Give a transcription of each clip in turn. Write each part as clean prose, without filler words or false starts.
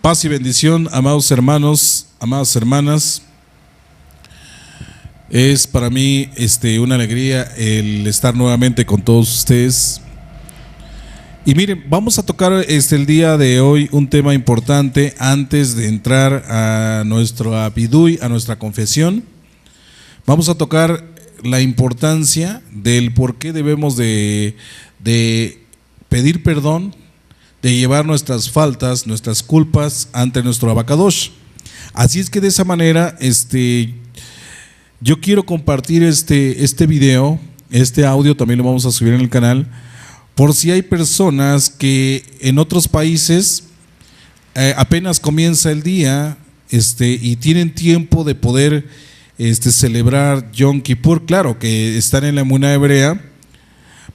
Paz y bendición, amados hermanos, amadas hermanas. Es para mí una alegría el estar nuevamente con todos ustedes. Y miren, vamos a tocar el día de hoy un tema importante antes de entrar a nuestro Abidui, a nuestra confesión. Vamos a tocar la importancia del por qué debemos de pedir perdón, de llevar nuestras faltas, nuestras culpas ante nuestro Abacadosh. Así es que de esa manera, yo quiero compartir este video, este audio también lo vamos a subir en el canal, por si hay personas que en otros países apenas comienza el día y tienen tiempo de poder celebrar Yom Kippur, claro que están en la emuná hebrea,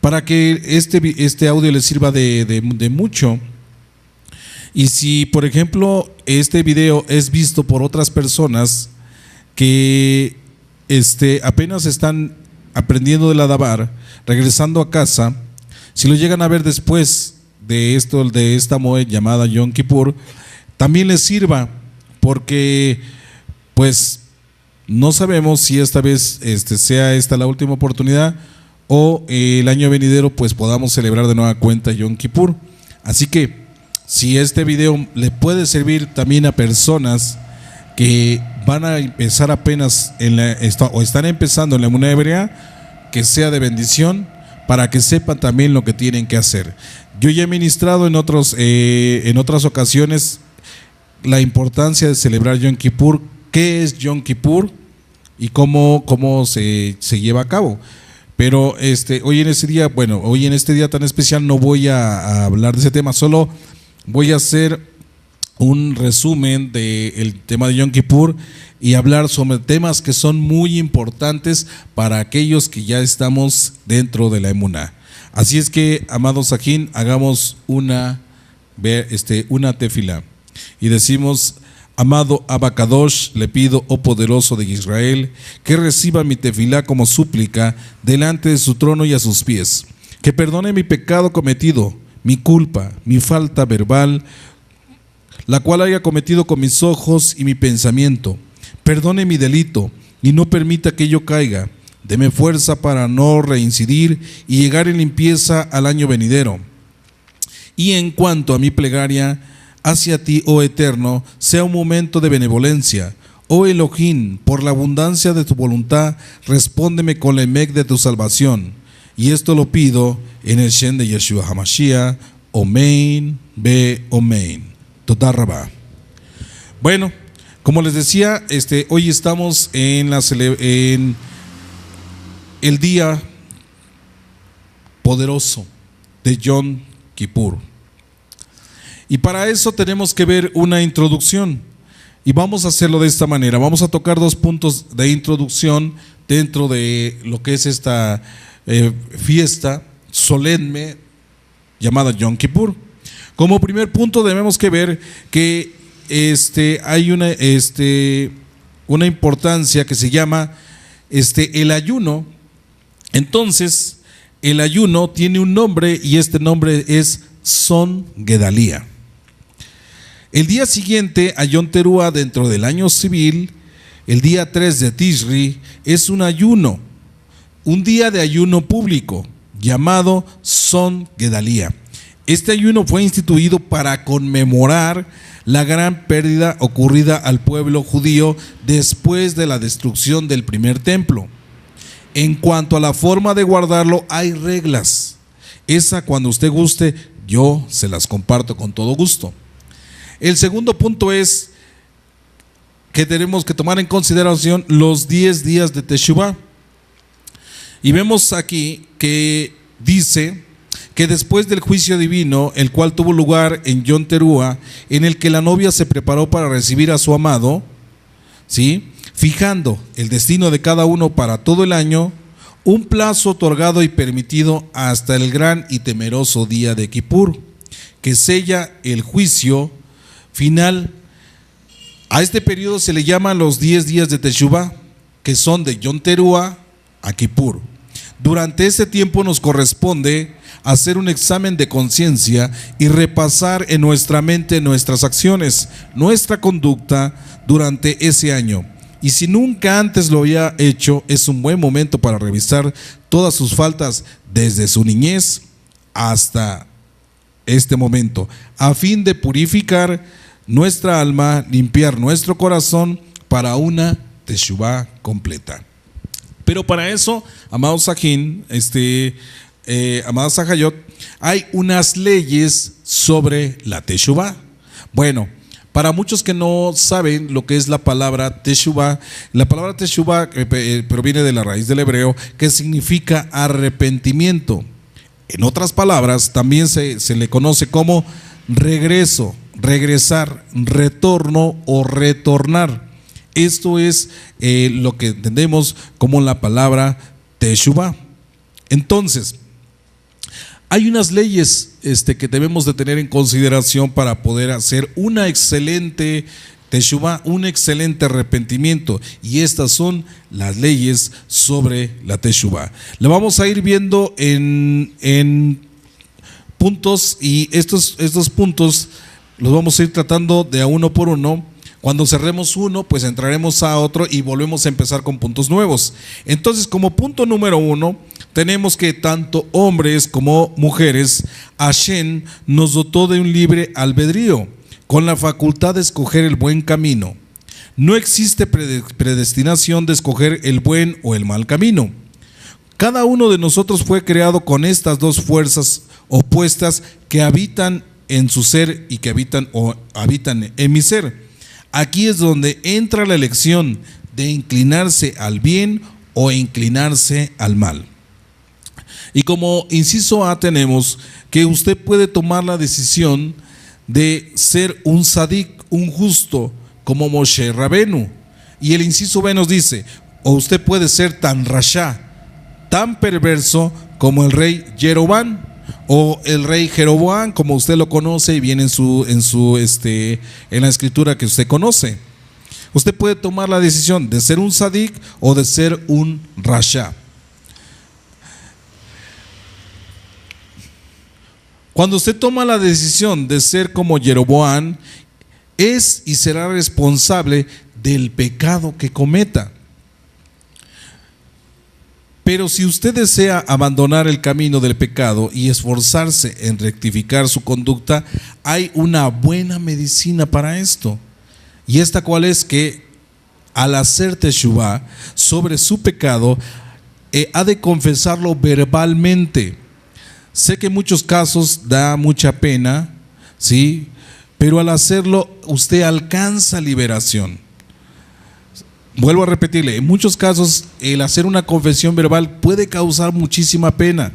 para que este audio les sirva de mucho. Y si, por ejemplo, este video es visto por otras personas que apenas están aprendiendo de la Dabar, regresando a casa, si lo llegan a ver después de esta moed llamada Yom Kippur, también les sirva, porque pues no sabemos si esta vez sea esta la última oportunidad o el año venidero pues podamos celebrar de nueva cuenta Yom Kippur. Así que si este video le puede servir también a personas que van a empezar apenas o están empezando en la emuná hebrea, que sea de bendición para que sepan también lo que tienen que hacer. Yo ya he ministrado en otras ocasiones la importancia de celebrar Yom Kippur, qué es Yom Kippur y cómo se lleva a cabo. Pero hoy en este día tan especial no voy a hablar de ese tema, solo voy a hacer un resumen del tema de Yom Kippur y hablar sobre temas que son muy importantes para aquellos que ya estamos dentro de la emuná. Así es que, amados Sajín, hagamos una tefilá y decimos: amado Abacadosh, le pido, oh poderoso de Israel, que reciba mi tefilá como súplica delante de su trono y a sus pies, que perdone mi pecado cometido, mi culpa, mi falta verbal, la cual haya cometido con mis ojos y mi pensamiento. Perdone mi delito y no permita que yo caiga. Deme fuerza para no reincidir y llegar en limpieza al año venidero. Y en cuanto a mi plegaria hacia ti, oh Eterno, sea un momento de benevolencia. Oh Elohim, por la abundancia de tu voluntad, respóndeme con la emec de tu salvación. Y esto lo pido en el Shem de Yeshua HaMashiach. Omein, be Omein. Toda Rabá. Bueno, como les decía, hoy estamos en el día poderoso de Yom Kippur. Y para eso tenemos que ver una introducción. Y vamos a hacerlo de esta manera. Vamos a tocar dos puntos de introducción dentro de lo que es esta fiesta solemne llamada Yom Kippur. Como primer punto debemos que ver que hay una importancia que se llama el ayuno. Entonces, el ayuno tiene un nombre y este nombre es Son Gedalía. El día siguiente a Yom Teruah dentro del año civil, el día 3 de Tishri, es un ayuno, un día de ayuno público llamado Son Gedalía. Este ayuno fue instituido para conmemorar la gran pérdida ocurrida al pueblo judío después de la destrucción del primer templo. En cuanto a la forma de guardarlo, hay reglas. Esa, cuando usted guste, yo se las comparto con todo gusto. El segundo punto es que tenemos que tomar en consideración los 10 días de Teshuvah. Y vemos aquí que dice que después del juicio divino, el cual tuvo lugar en Yom Teruah, en el que la novia se preparó para recibir a su amado, ¿sí?, fijando el destino de cada uno para todo el año, un plazo otorgado y permitido hasta el gran y temeroso día de Kippur, que sella el juicio final. A este periodo se le llaman los 10 días de Teshuvah, que son de Yom Teruah a Kippur, Durante este tiempo nos corresponde hacer un examen de conciencia y repasar en nuestra mente nuestras acciones, nuestra conducta durante ese año. Y si nunca antes lo había hecho, es un buen momento para revisar todas sus faltas desde su niñez hasta este momento, a fin de purificar nuestra alma, limpiar nuestro corazón para una teshuvá completa. Pero para eso, amados Sajín, amados Sajayot, hay unas leyes sobre la teshuvá. Bueno, para muchos que no saben lo que es la palabra teshuvá proviene de la raíz del hebreo que significa arrepentimiento. En otras palabras, también se le conoce como regreso, regresar, retorno o retornar. Esto es lo que entendemos como la palabra teshuvá. Entonces, hay unas leyes que debemos de tener en consideración para poder hacer una excelente teshuvá, un excelente arrepentimiento, y estas son las leyes sobre la teshuvá. La vamos a ir viendo en puntos, y estos puntos los vamos a ir tratando de a uno por uno. Cuando cerremos uno, pues entraremos a otro y volvemos a empezar con puntos nuevos. Entonces, como punto número 1, tenemos que tanto hombres como mujeres, Hashem nos dotó de un libre albedrío, con la facultad de escoger el buen camino. No existe predestinación de escoger el buen o el mal camino. Cada uno de nosotros fue creado con estas dos fuerzas opuestas que habitan en su ser y que habitan en mi ser. Aquí es donde entra la elección de inclinarse al bien o inclinarse al mal. Y como inciso A tenemos que usted puede tomar la decisión de ser un sadik, un justo, como Moshe Rabenu. Y el inciso B nos dice, o usted puede ser tan rasha, tan perverso como el rey Jeroboam, o el rey Jeroboam, como usted lo conoce y viene en la escritura que usted conoce. Usted puede tomar la decisión de ser un sadik o de ser un rasha. Cuando usted toma la decisión de ser como Jeroboam, es y será responsable del pecado que cometa. Pero si usted desea abandonar el camino del pecado y esforzarse en rectificar su conducta, hay una buena medicina para esto. Y esta cual es que al hacer teshuvá sobre su pecado, ha de confesarlo verbalmente. Sé que en muchos casos da mucha pena, ¿sí? Pero al hacerlo usted alcanza liberación. Vuelvo a repetirle, en muchos casos el hacer una confesión verbal puede causar muchísima pena,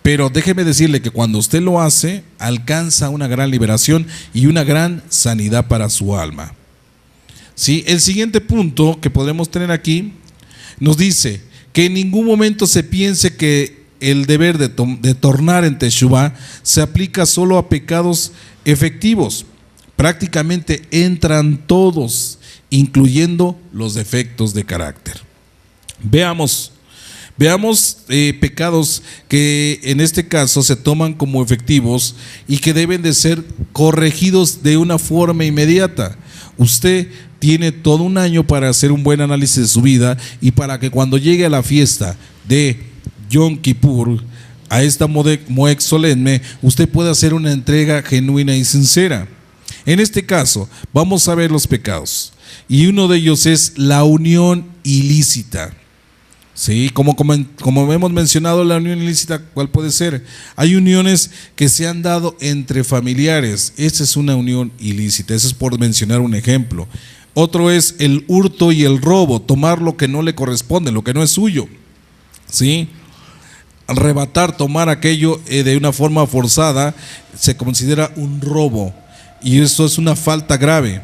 pero déjeme decirle que cuando usted lo hace, alcanza una gran liberación y una gran sanidad para su alma. ¿Sí? El siguiente punto que podemos tener aquí nos dice que en ningún momento se piense que el deber de tornar en teshuvá se aplica solo a pecados efectivos. Prácticamente entran todos, incluyendo los defectos de carácter. Veamos pecados que en este caso se toman como efectivos y que deben de ser corregidos de una forma inmediata. Usted tiene todo un año para hacer un buen análisis de su vida y para que cuando llegue a la fiesta de Yom Kippur, a esta Moed solemne, usted pueda hacer una entrega genuina y sincera. En este caso, vamos a ver los pecados. Y uno de ellos es la unión ilícita. ¿Sí? Como hemos mencionado, la unión ilícita, ¿cuál puede ser? Hay uniones que se han dado entre familiares. Esa es una unión ilícita. Eso es por mencionar un ejemplo. Otro es el hurto y el robo, tomar lo que no le corresponde, lo que no es suyo. ¿Sí? Arrebatar, tomar aquello de una forma forzada, se considera un robo. Y eso es una falta grave.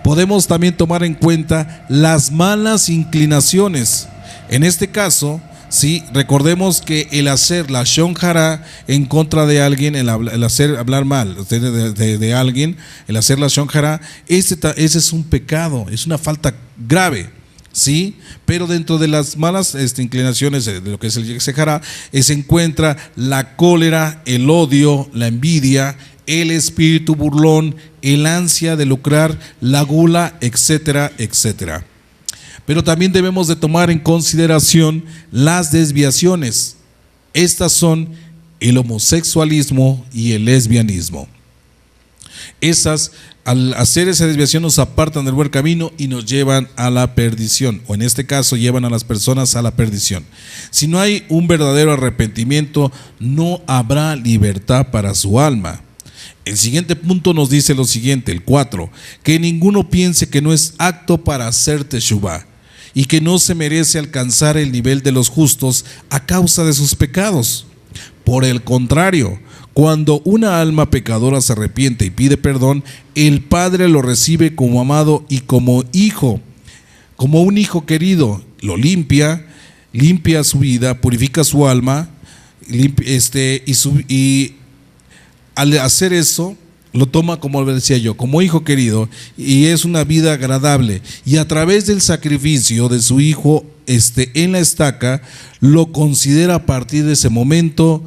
Podemos también tomar en cuenta las malas inclinaciones. En este caso, sí, recordemos que el hacer la shon hara en contra de alguien, el hacer hablar mal de alguien, el hacer la shon hara, ese es un pecado, es una falta grave. ¿sí? Pero dentro de las malas inclinaciones de lo que es el Yetzer Hará, se encuentra la cólera, el odio, la envidia, el espíritu burlón, el ansia de lucrar, la gula, etcétera, etcétera. Pero también debemos de tomar en consideración las desviaciones. Estas son el homosexualismo y el lesbianismo. Esas, al hacer esa desviación, nos apartan del buen camino y nos llevan a la perdición, o en este caso llevan a las personas a la perdición. Si no hay un verdadero arrepentimiento, no habrá libertad para su alma. El siguiente punto nos dice lo siguiente, el 4, que ninguno piense que no es apto para hacer teshuvá y que no se merece alcanzar el nivel de los justos a causa de sus pecados. Por el contrario, cuando una alma pecadora se arrepiente y pide perdón, el Padre lo recibe como amado y como hijo, como un hijo querido. Lo limpia su vida, purifica su alma, y al hacer eso, lo toma, como decía yo, como hijo querido, y es una vida agradable. Y a través del sacrificio de su hijo en la estaca, lo considera a partir de ese momento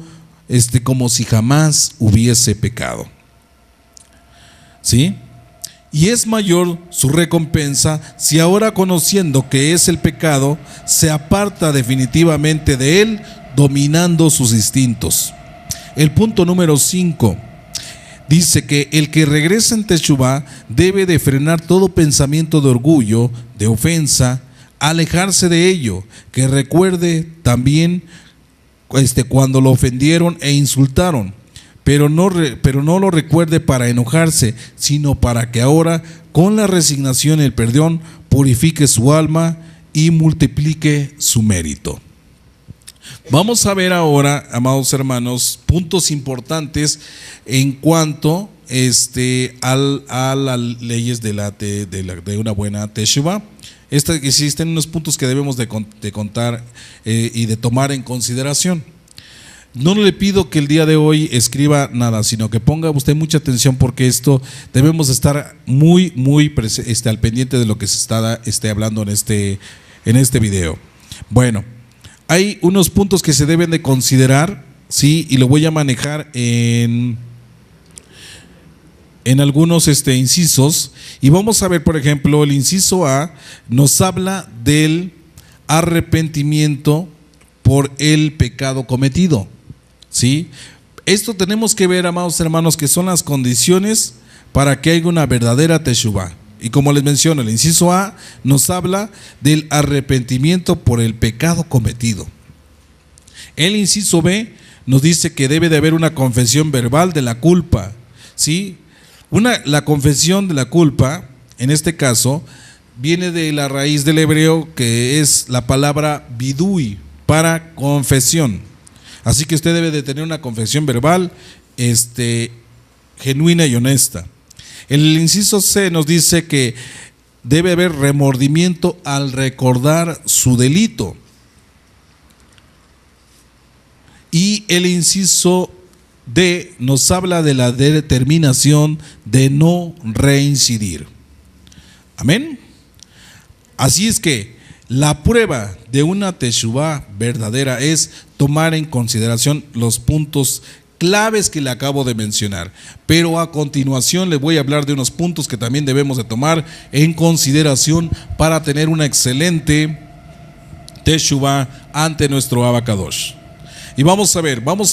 como si jamás hubiese pecado. ¿Sí? Y es mayor su recompensa si ahora, conociendo que es el pecado, se aparta definitivamente de él, dominando sus instintos. El punto número 5 dice que el que regresa en teshuvá debe de frenar todo pensamiento de orgullo, de ofensa, alejarse de ello, que recuerde también cuando lo ofendieron e insultaron, pero no lo recuerde para enojarse, sino para que ahora, con la resignación y el perdón, purifique su alma y multiplique su mérito. Vamos a ver ahora, amados hermanos, puntos importantes en cuanto a las leyes de una buena teshuvá. Existen unos puntos que debemos de contar y de tomar en consideración. No le pido que el día de hoy escriba nada, sino que ponga usted mucha atención, porque esto debemos estar muy al pendiente de lo que se está hablando en este video. Bueno, hay unos puntos que se deben de considerar, sí, y lo voy a manejar en algunos incisos, y vamos a ver, por ejemplo, el inciso A nos habla del arrepentimiento por el pecado cometido, ¿sí? Esto tenemos que ver, amados hermanos, que son las condiciones para que haya una verdadera teshuvá. Y como les menciono, el inciso A nos habla del arrepentimiento por el pecado cometido. El inciso B nos dice que debe de haber una confesión verbal de la culpa, ¿sí? La confesión de la culpa, en este caso, viene de la raíz del hebreo, que es la palabra vidui, para confesión. Así que usted debe de tener una confesión verbal genuina y honesta. El inciso C nos dice que debe haber remordimiento al recordar su delito. Y el inciso D nos habla de la determinación de no reincidir. Amén. Así es que la prueba de una teshuvá verdadera es tomar en consideración los puntos claves que le acabo de mencionar, pero a continuación les voy a hablar de unos puntos que también debemos de tomar en consideración para tener una excelente teshuvá ante nuestro Abacadosh. Y vamos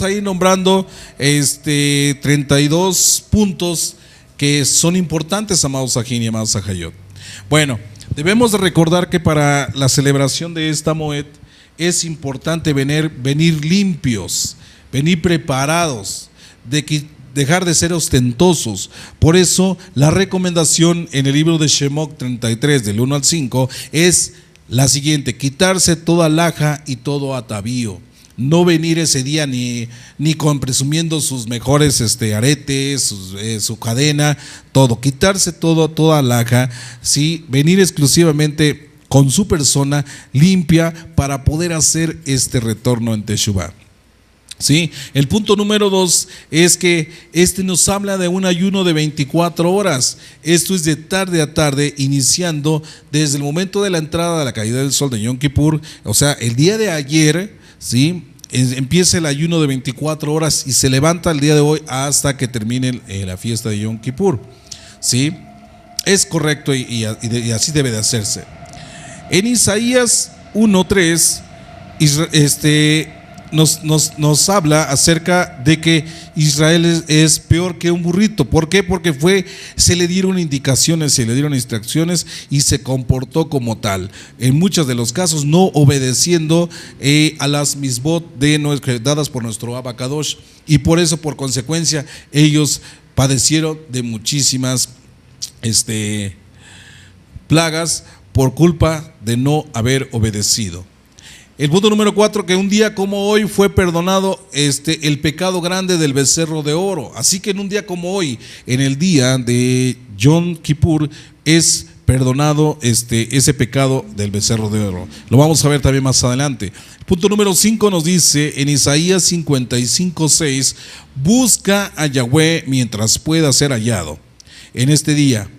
a ir nombrando 32 puntos que son importantes, amados Sajín y amados Sajayot. Bueno, debemos de recordar que para la celebración de esta Moed es importante venir limpios, venir preparados, dejar de ser ostentosos. Por eso la recomendación en el libro de Shemot 33 del 1 al 5 es la siguiente: quitarse toda alhaja y todo atavío. No venir ese día ni presumiendo sus mejores aretes, su cadena, todo. Quitarse toda alhaja, ¿sí? Venir exclusivamente con su persona limpia para poder hacer este retorno en teshuvá. ¿Sí? El punto número 2 es que nos habla de un ayuno de 24 horas. Esto es de tarde a tarde, iniciando desde el momento de la entrada de la caída del sol de Yom Kippur, o sea, el día de ayer, ¿sí? Empieza el ayuno de 24 horas y se levanta el día de hoy hasta que termine la fiesta de Yom Kippur, ¿sí? Es correcto y así debe de hacerse. En Isaías 1:3, nos habla acerca de que Israel es peor que un burrito. ¿Por qué? Porque se le dieron indicaciones, se le dieron instrucciones y se comportó como tal. En muchos de los casos no obedeciendo a las misbot dadas por nuestro Abacadosh, y por eso, por consecuencia, ellos padecieron de muchísimas plagas por culpa de no haber obedecido. El punto número 4, que un día como hoy fue perdonado el pecado grande del becerro de oro. Así que en un día como hoy, en el día de Yom Kippur, es perdonado ese pecado del becerro de oro. Lo vamos a ver también más adelante. Punto número 5 nos dice en Isaías 55:6: busca a Yahweh mientras pueda ser hallado en este día.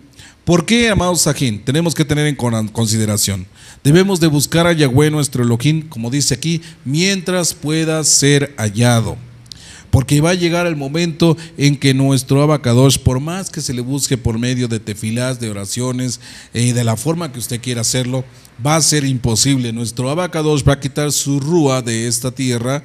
¿Por qué, amados Sajín? Tenemos que tener en consideración. Debemos de buscar a Yahweh nuestro Elohim, como dice aquí, mientras pueda ser hallado. Porque va a llegar el momento en que nuestro Abacadosh, por más que se le busque por medio de tefilás, de oraciones, de la forma que usted quiera hacerlo, va a ser imposible. Nuestro Abacadosh va a quitar su rúa de esta tierra,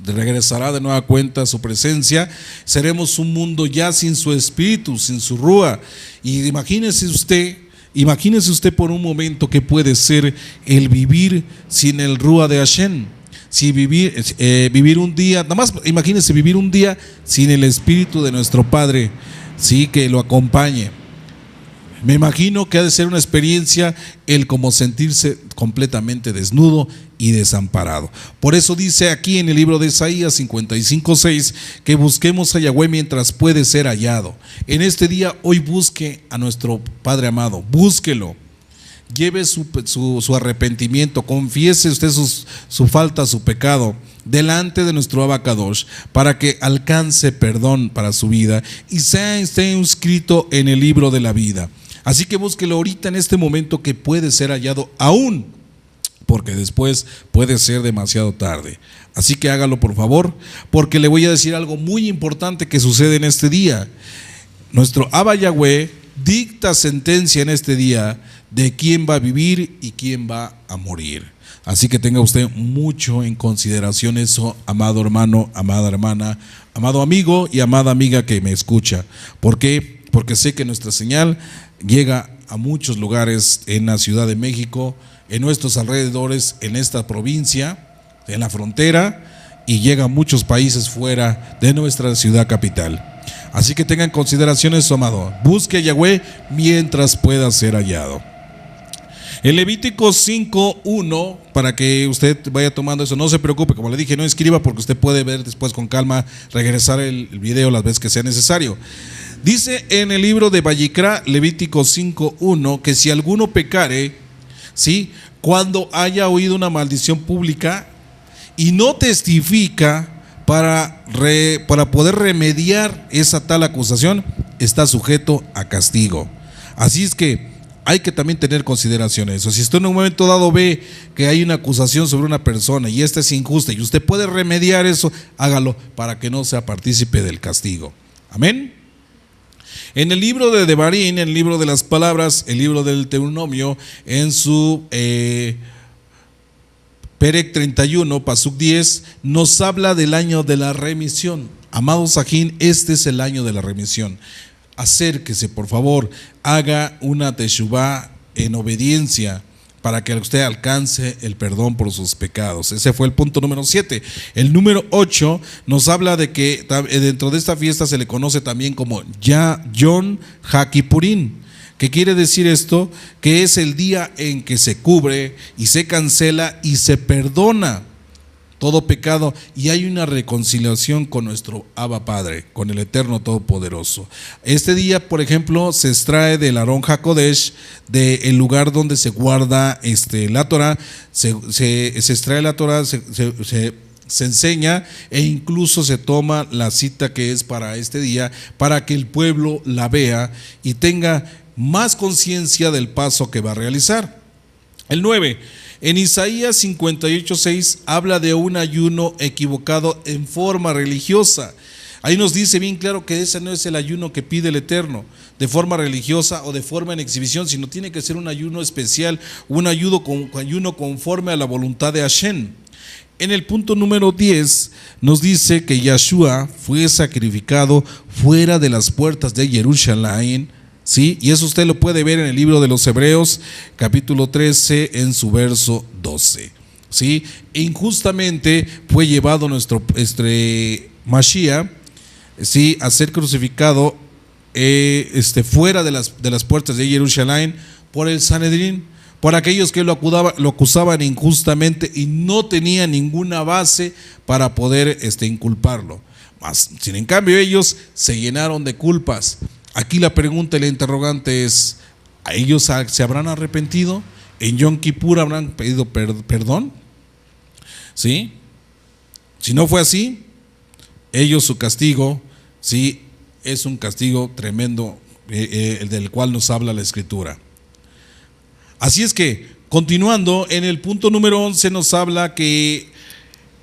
regresará de nueva cuenta a su presencia. Seremos un mundo ya sin su espíritu, sin su rúa. Y imagínese usted por un momento que puede ser el vivir sin el rúa de Hashem. Si vivir un día, nada más imagínese vivir un día sin el espíritu de nuestro Padre, sí, que lo acompañe. Me imagino que ha de ser una experiencia el como sentirse completamente desnudo y desamparado. Por eso dice aquí en el libro de Isaías 55:6 que busquemos a Yahweh mientras puede ser hallado. En este día, hoy busque a nuestro Padre amado, búsquelo. Lleve su arrepentimiento, confiese usted su falta, su pecado delante de nuestro Abacadosh para que alcance perdón para su vida y esté inscrito en el libro de la vida. Así que búsquelo ahorita, en este momento, que puede ser hallado aún, porque después puede ser demasiado tarde. Así que hágalo, por favor, porque le voy a decir algo muy importante que sucede en este día. Nuestro Abba Yahweh dicta sentencia en este día de quién va a vivir y quién va a morir. Así que tenga usted mucho en consideración eso, amado hermano, amada hermana, amado amigo y amada amiga que me escucha. ¿Por qué? Porque sé que nuestra señal llega a muchos lugares en la Ciudad de México, en nuestros alrededores, en esta provincia, en la frontera, y llega a muchos países fuera de nuestra ciudad capital. Así que tengan en consideración eso, amado. Busque a Yahweh mientras pueda ser hallado. En Levítico 5:1, para que usted vaya tomando eso, no se preocupe, como le dije, no escriba, porque usted puede ver después con calma, regresar el video las veces que sea necesario. Dice en el libro de Vayikra, Levítico 5:1, que si alguno pecare, ¿sí?, cuando haya oído una maldición pública y no testifica para poder remediar esa tal acusación, está sujeto a castigo. Así es que hay que también tener consideración eso. Si usted en un momento dado ve que hay una acusación sobre una persona y esta es injusta y usted puede remediar eso, hágalo para que no sea partícipe del castigo. Amén. En el libro de Devarim, en el libro de las palabras, el libro del Deuteronomio, en su Perec 31, Pasuk 10, nos habla del año de la remisión. Amados Sajín, este es el año de la remisión. Acérquese, por favor, haga una teshuvá en obediencia para que usted alcance el perdón por sus pecados. Ese fue el punto número 7. El número 8 nos habla de que dentro de esta fiesta se le conoce también como Yom HaKippurim. ¿Qué quiere decir esto? Que es el día en que se cubre y se cancela y se perdona todo pecado y hay una reconciliación con nuestro Abba Padre, con el Eterno Todopoderoso. Este día, por ejemplo, se extrae del Aarón HaKodesh, del lugar donde se guarda la Torah, se extrae la Torah, se se enseña e incluso se toma la cita que es para este día para que el pueblo la vea y tenga más conciencia del paso que va a realizar. El 9. En Isaías 58:6 habla de un ayuno equivocado en forma religiosa. Ahí nos dice bien claro que ese no es el ayuno que pide el Eterno, de forma religiosa o de forma en exhibición, sino tiene que ser un ayuno especial, un ayuno conforme a la voluntad de Hashem. En el punto número 10 nos dice que Yahshua fue sacrificado fuera de las puertas de Jerusalén, ¿sí? Y eso usted lo puede ver en el libro de los Hebreos, capítulo 13, en su verso 12, ¿sí? E injustamente fue llevado nuestro Mashiach, ¿sí?, a ser crucificado fuera de las puertas de Jerusalén por el Sanedrín, por aquellos que lo acusaban injustamente y no tenían ninguna base para poder inculparlo. Mas, sin en cambio, ellos se llenaron de culpas. Aquí la pregunta y la interrogante es: ¿a ellos se habrán arrepentido? ¿En Yom Kippur habrán pedido perdón? ¿Sí? Si no fue así, ellos, su castigo, sí, es un castigo tremendo, el del cual nos habla la Escritura. Así es que, continuando, en el punto número 11 nos habla que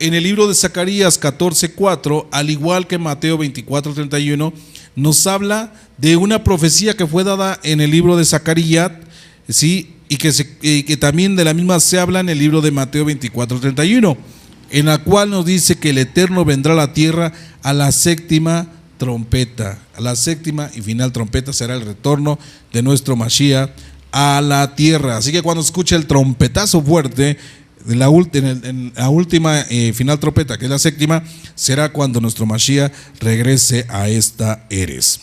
en el libro de Zacarías 14:4, al igual que Mateo 24:31, nos habla de una profecía que fue dada en el libro de Zacarías, ¿sí?, y que también de la misma se habla en el libro de Mateo 24:31, en la cual nos dice que el Eterno vendrá a la tierra a la séptima trompeta. A la séptima y final trompeta será el retorno de nuestro Mashiach a la tierra. Así que cuando escuche el trompetazo fuerte en la última final trompeta, que es la séptima, será cuando nuestro Mashiach regrese a esta eres.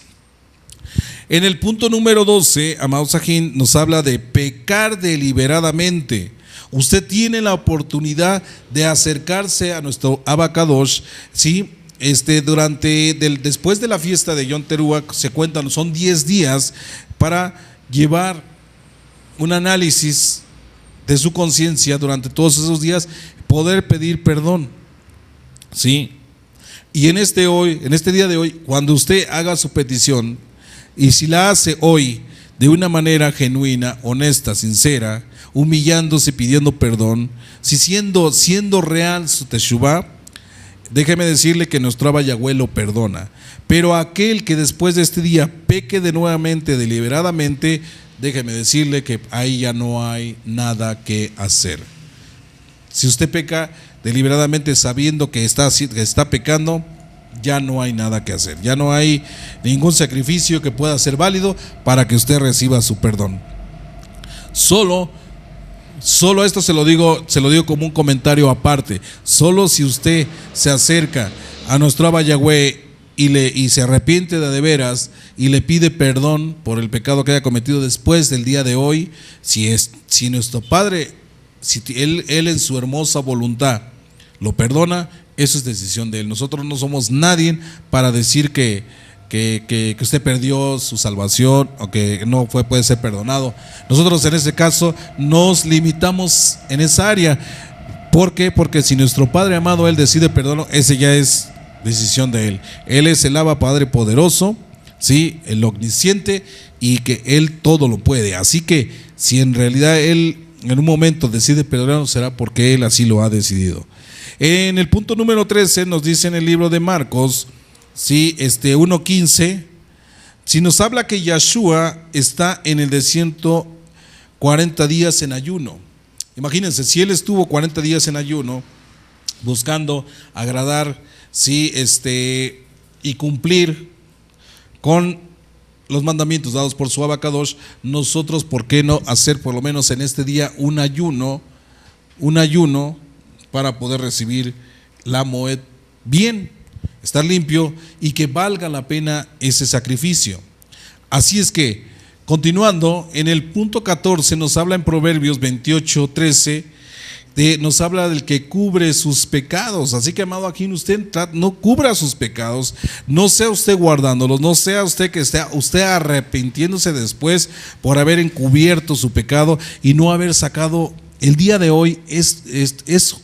En el punto número 12, amado Sajín, nos habla de pecar deliberadamente. Usted tiene la oportunidad de acercarse a nuestro Abacadosh, ¿sí? Después de la fiesta de Yom Teruah, se cuentan, son 10 días para llevar un análisis de su conciencia durante todos esos días, poder pedir perdón, ¿sí? Y en este día de hoy, cuando usted haga su petición, y si la hace hoy de una manera genuina, honesta, sincera, humillándose, pidiendo perdón, si siendo real su teshuvá, déjeme decirle que nuestro Abba Yahweh lo perdona. Pero aquel que después de este día peque de nuevamente, deliberadamente, déjeme decirle que ahí ya no hay nada que hacer. Si usted peca deliberadamente sabiendo que está pecando, ya no hay nada que hacer. Ya no hay ningún sacrificio que pueda ser válido para que usted reciba su perdón. Solo esto se lo digo como un comentario aparte. Solo si usted se acerca a nuestro Abba Yahweh y se arrepiente de veras y le pide perdón por el pecado que haya cometido después del día de hoy, si nuestro Padre, si él en su hermosa voluntad lo perdona, eso es decisión de Él. Nosotros no somos nadie para decir que usted perdió su salvación o que no puede ser perdonado. Nosotros en ese caso nos limitamos en esa área. ¿Por qué? Porque si nuestro Padre amado, Él decide perdonar, ese ya es decisión de Él. Él es el Abba Padre poderoso, ¿sí?, el omnisciente, y que Él todo lo puede. Así que si en realidad Él en un momento decide perdonarnos, será porque Él así lo ha decidido. En el punto número 13 nos dice en el libro de Marcos, ¿sí?, 1:15, si nos habla que Yahshua está en el desierto 40 días en ayuno. Imagínense, si Él estuvo 40 días en ayuno buscando agradar, ¿sí?, y cumplir con los mandamientos dados por su Abacadosh, nosotros, ¿por qué no hacer por lo menos en este día un ayuno para poder recibir la Moed bien, estar limpio y que valga la pena ese sacrificio? Así es que, continuando, en el punto 14 nos habla en Proverbios 28:13, nos habla del que cubre sus pecados. Así que, amado, aquí usted no cubra sus pecados, no sea usted guardándolos, no sea usted que esté usted arrepintiéndose después por haber encubierto su pecado y no haber sacado el día de hoy eso.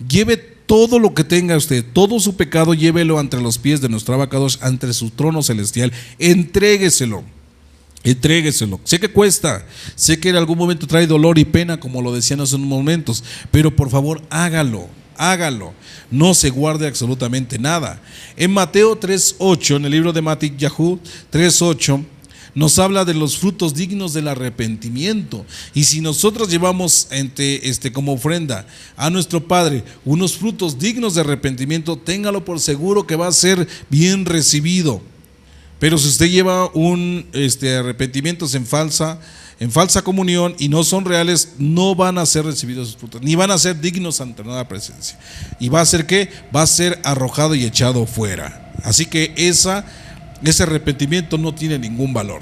Lleve todo lo que tenga usted, todo su pecado, llévelo ante los pies de nuestro abacados, ante su trono celestial, entrégueselo. Entrégueselo. Sé que cuesta, sé que en algún momento trae dolor y pena, como lo decían hace unos momentos, pero por favor hágalo, hágalo. No se guarde absolutamente nada. En Mateo 3:8, en el libro de Matityahu 3:8, nos habla de los frutos dignos del arrepentimiento. Y si nosotros llevamos como ofrenda a nuestro Padre unos frutos dignos de arrepentimiento, téngalo por seguro que va a ser bien recibido. Pero si usted lleva arrepentimientos en falsa comunión y no son reales, no van a ser recibidos sus frutos, ni van a ser dignos ante nueva presencia. ¿Y va a ser qué? Va a ser arrojado y echado fuera. Así que ese arrepentimiento no tiene ningún valor.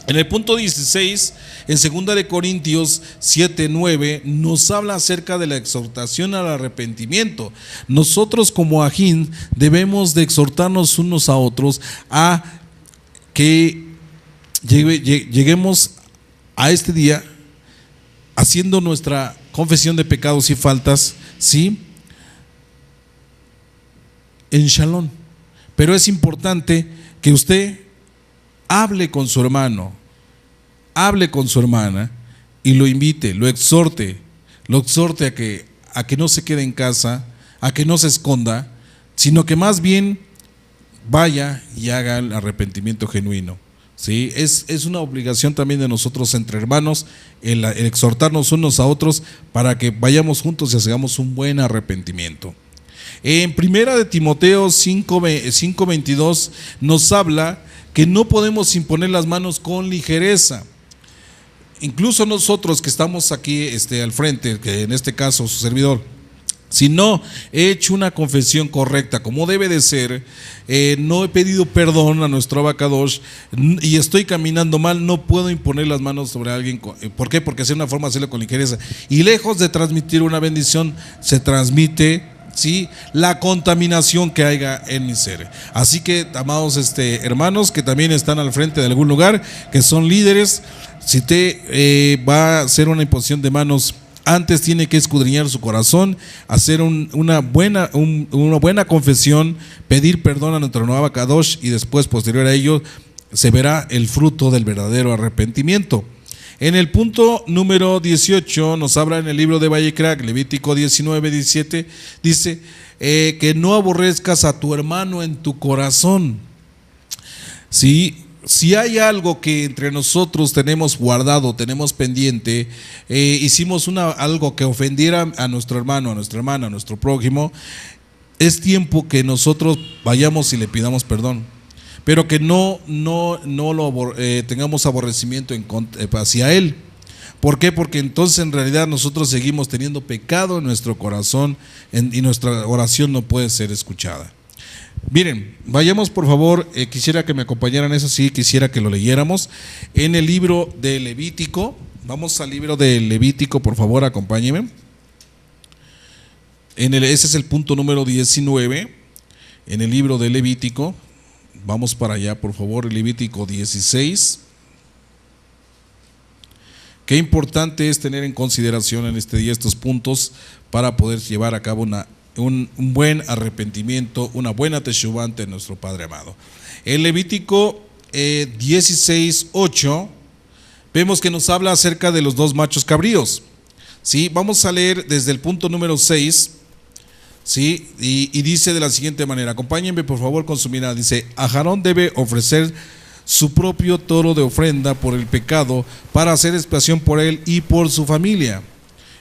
En el punto 16, en 2 de Corintios 7:9, nos habla acerca de la exhortación al arrepentimiento. Nosotros como ajín debemos de exhortarnos unos a otros a que lleguemos a este día haciendo nuestra confesión de pecados y faltas, ¿sí?, en Shalom. Pero es importante que usted hable con su hermano, hable con su hermana y lo invite, lo exhorte a que no se quede en casa, a que no se esconda, sino que más bien vaya y haga el arrepentimiento genuino. ¿Sí? Es una obligación también de nosotros entre hermanos el exhortarnos unos a otros para que vayamos juntos y hagamos un buen arrepentimiento. En 1 de Timoteo 5:22 nos habla que no podemos imponer las manos con ligereza. Incluso nosotros que estamos aquí al frente, que en este caso su servidor, si no he hecho una confesión correcta como debe de ser, no he pedido perdón a nuestro abacadosh y estoy caminando mal, no puedo imponer las manos sobre alguien. ¿Por qué? Porque es una forma de hacerlo con ligereza. Y lejos de transmitir una bendición, se transmite, ¿sí?, la contaminación que haya en mi ser. Así que, amados hermanos que también están al frente de algún lugar, que son líderes, si usted va a hacer una imposición de manos, antes tiene que escudriñar su corazón, hacer una buena confesión, pedir perdón a nuestro nuevo Abacadosh y después, posterior a ello, se verá el fruto del verdadero arrepentimiento. En el punto número 18 nos habla en el libro de Vallecrac, Levítico 19:17, dice que no aborrezcas a tu hermano en tu corazón. ¿Sí? Si hay algo que entre nosotros tenemos guardado, tenemos pendiente, hicimos algo que ofendiera a nuestro hermano, a nuestra hermana, a nuestro prójimo, es tiempo que nosotros vayamos y le pidamos perdón. Pero que no tengamos aborrecimiento hacia él. ¿Por qué? Porque entonces en realidad nosotros seguimos teniendo pecado en nuestro corazón y nuestra oración no puede ser escuchada. Miren, vayamos por favor, quisiera que me acompañaran, eso sí, quisiera que lo leyéramos, en el libro de Levítico. Vamos al libro de Levítico, por favor, acompáñenme. Ese es el punto número 19, en el libro de Levítico. Vamos para allá, por favor, Levítico 16. Qué importante es tener en consideración en este día estos puntos para poder llevar a cabo un buen arrepentimiento, una buena teshuvá ante nuestro Padre amado. En Levítico 16:8 vemos que nos habla acerca de los dos machos cabríos. ¿Sí? Vamos a leer desde el punto número 6. ¿Sí? Y dice de la siguiente manera, acompáñenme por favor con su mirada, dice: Aarón debe ofrecer su propio toro de ofrenda por el pecado para hacer expiación por él y por su familia.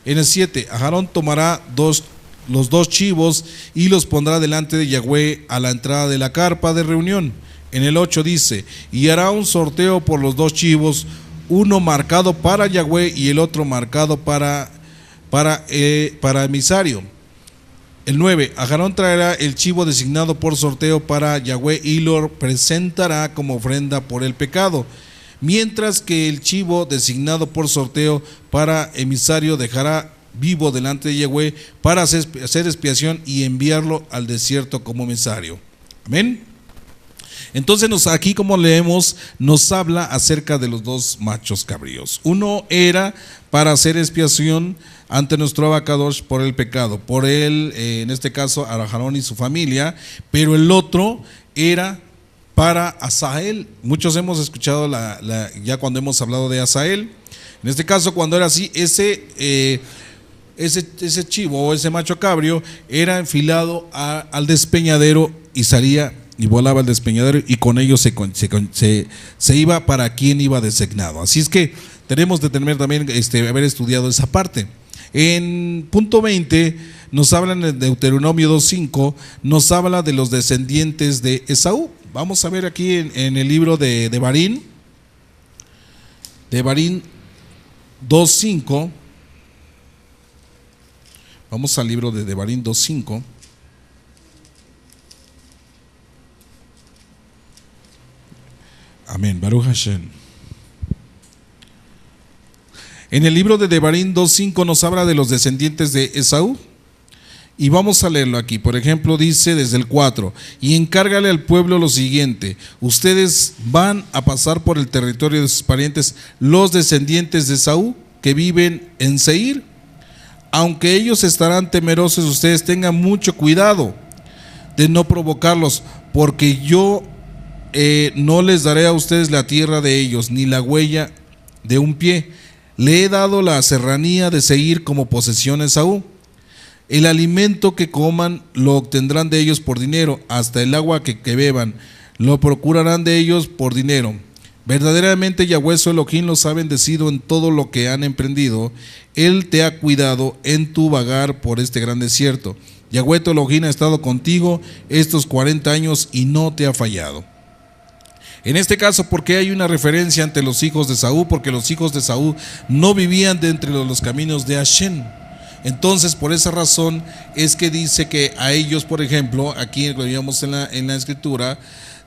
En el 7, Aarón tomará los dos chivos y los pondrá delante de Yahweh a la entrada de la carpa de reunión. En el 8 dice: y hará un sorteo por los dos chivos, uno marcado para Yahweh y el otro marcado para emisario. El 9, Aarón traerá el chivo designado por sorteo para Yahweh y lo presentará como ofrenda por el pecado, mientras que el chivo designado por sorteo para emisario dejará vivo delante de Yahweh para hacer expiación y enviarlo al desierto como emisario. Amén. Entonces aquí como leemos, nos habla acerca de los dos machos cabríos. Uno era para hacer expiación ante nuestro abacadosh por el pecado, por él, en este caso Arajarón y su familia, pero el otro era para Asael. Muchos hemos escuchado ya cuando hemos hablado de Asael. En este caso, cuando era así, ese chivo o ese macho cabrio era enfilado al despeñadero y salía y volaba al despeñadero, y con ellos se iba para quien iba designado. Así es que tenemos de tener también haber estudiado esa parte. En punto 20 nos habla en el Deuteronomio 2.5, nos habla de los descendientes de Esaú. Vamos a ver aquí en el libro de Devarim 2.5. Vamos al libro de Devarim 2.5. Amén, Baruch Hashem. En el libro de Devarim 2.5 nos habla de los descendientes de Esaú. Y vamos a leerlo aquí. Por ejemplo, dice desde el 4: y encárgale al pueblo lo siguiente: ustedes van a pasar por el territorio de sus parientes, los descendientes de Esaú, que viven en Seir. Aunque ellos estarán temerosos, ustedes tengan mucho cuidado de no provocarlos, porque yo no les daré a ustedes la tierra de ellos, ni la huella de un pie. Le he dado la serranía de Seir como posesión a Esaú. El alimento que coman lo obtendrán de ellos por dinero, hasta el agua que beban lo procurarán de ellos por dinero. Verdaderamente Yahweh su Elohim los ha bendecido en todo lo que han emprendido. Él te ha cuidado en tu vagar por este gran desierto. Yahweh tu Elohim ha estado contigo estos 40 años y no te ha fallado. En este caso, ¿por qué hay una referencia ante los hijos de Esaú? Porque los hijos de Esaú no vivían de entre los caminos de Hashem. Entonces, por esa razón es que dice que a ellos, por ejemplo, aquí lo veíamos en la escritura,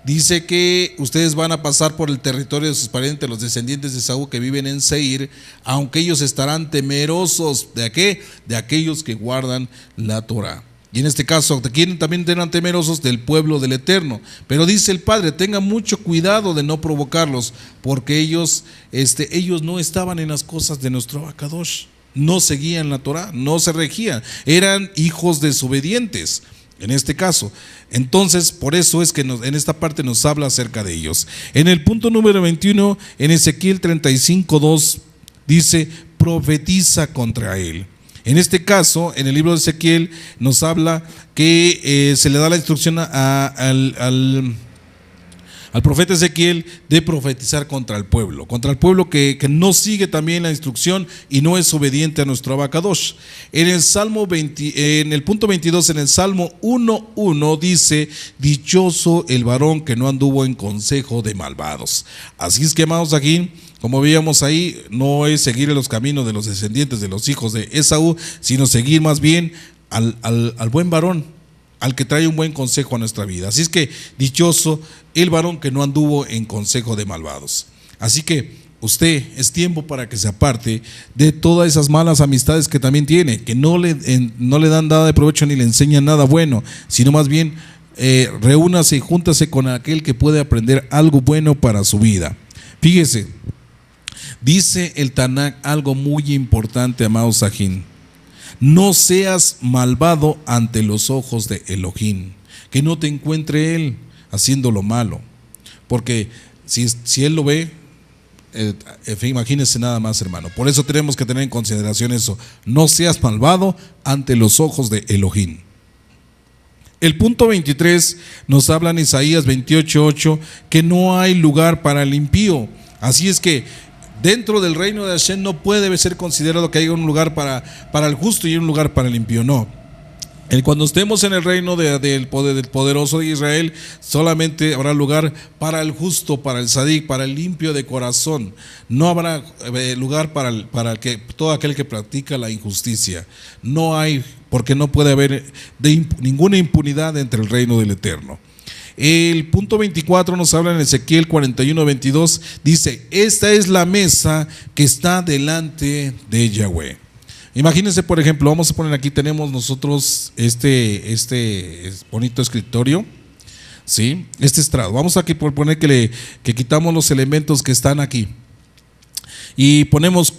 dice que ustedes van a pasar por el territorio de sus parientes, los descendientes de Esaú que viven en Seir, aunque ellos estarán temerosos ¿de qué? De aquellos que guardan la Torah. Y en este caso también eran temerosos del pueblo del Eterno. Pero dice el Padre: tengan mucho cuidado de no provocarlos, porque ellos no estaban en las cosas de nuestro Abacadosh. No seguían la Torah, no se regían, eran hijos desobedientes en este caso. Entonces, por eso es que en esta parte nos habla acerca de ellos. En el punto número 21, en Ezequiel 35:2, dice: profetiza contra él. En este caso, en el libro de Ezequiel nos habla que se le da la instrucción al profeta Ezequiel de profetizar contra el pueblo que no sigue también la instrucción y no es obediente a nuestro Abacadosh. En el Salmo 20, en el punto 22, en el Salmo 1:1 dice: dichoso el varón que no anduvo en consejo de malvados. Así es que, amados, aquí, como veíamos ahí, no es seguir los caminos de los descendientes de los hijos de Esaú, sino seguir más bien al buen varón, al que trae un buen consejo a nuestra vida. Así es que dichoso el varón que no anduvo en consejo de malvados. Así que usted, es tiempo para que se aparte de todas esas malas amistades que también tiene, que no le dan nada de provecho ni le enseñan nada bueno, sino más bien reúnase y júntase con aquel que puede aprender algo bueno para su vida. Fíjese, dice el Tanakh algo muy importante, amado Sajín: no seas malvado ante los ojos de Elohim, que no te encuentre él haciendo lo malo, porque si él lo ve, imagínese nada más, hermano. Por eso tenemos que tener en consideración eso: no seas malvado ante los ojos de Elohim. El punto 23 nos habla en Isaías 28:8 que no hay lugar para el impío. Así es que dentro del reino de Hashem no puede ser considerado que haya un lugar para el justo y un lugar para el impío, no. Cuando estemos en el reino del poderoso de Israel, solamente habrá lugar para el justo, para el sadik, para el limpio de corazón. No habrá lugar para todo aquel que practica la injusticia. No hay, porque no puede haber ninguna impunidad entre el reino del Eterno. El punto 24 nos habla en Ezequiel 41:22, dice: esta es la mesa que está delante de Yahweh. Imagínense, por ejemplo, vamos a poner aquí, tenemos nosotros este bonito escritorio. ¿sí? Este estrado. Vamos a poner que quitamos los elementos que están aquí y ponemos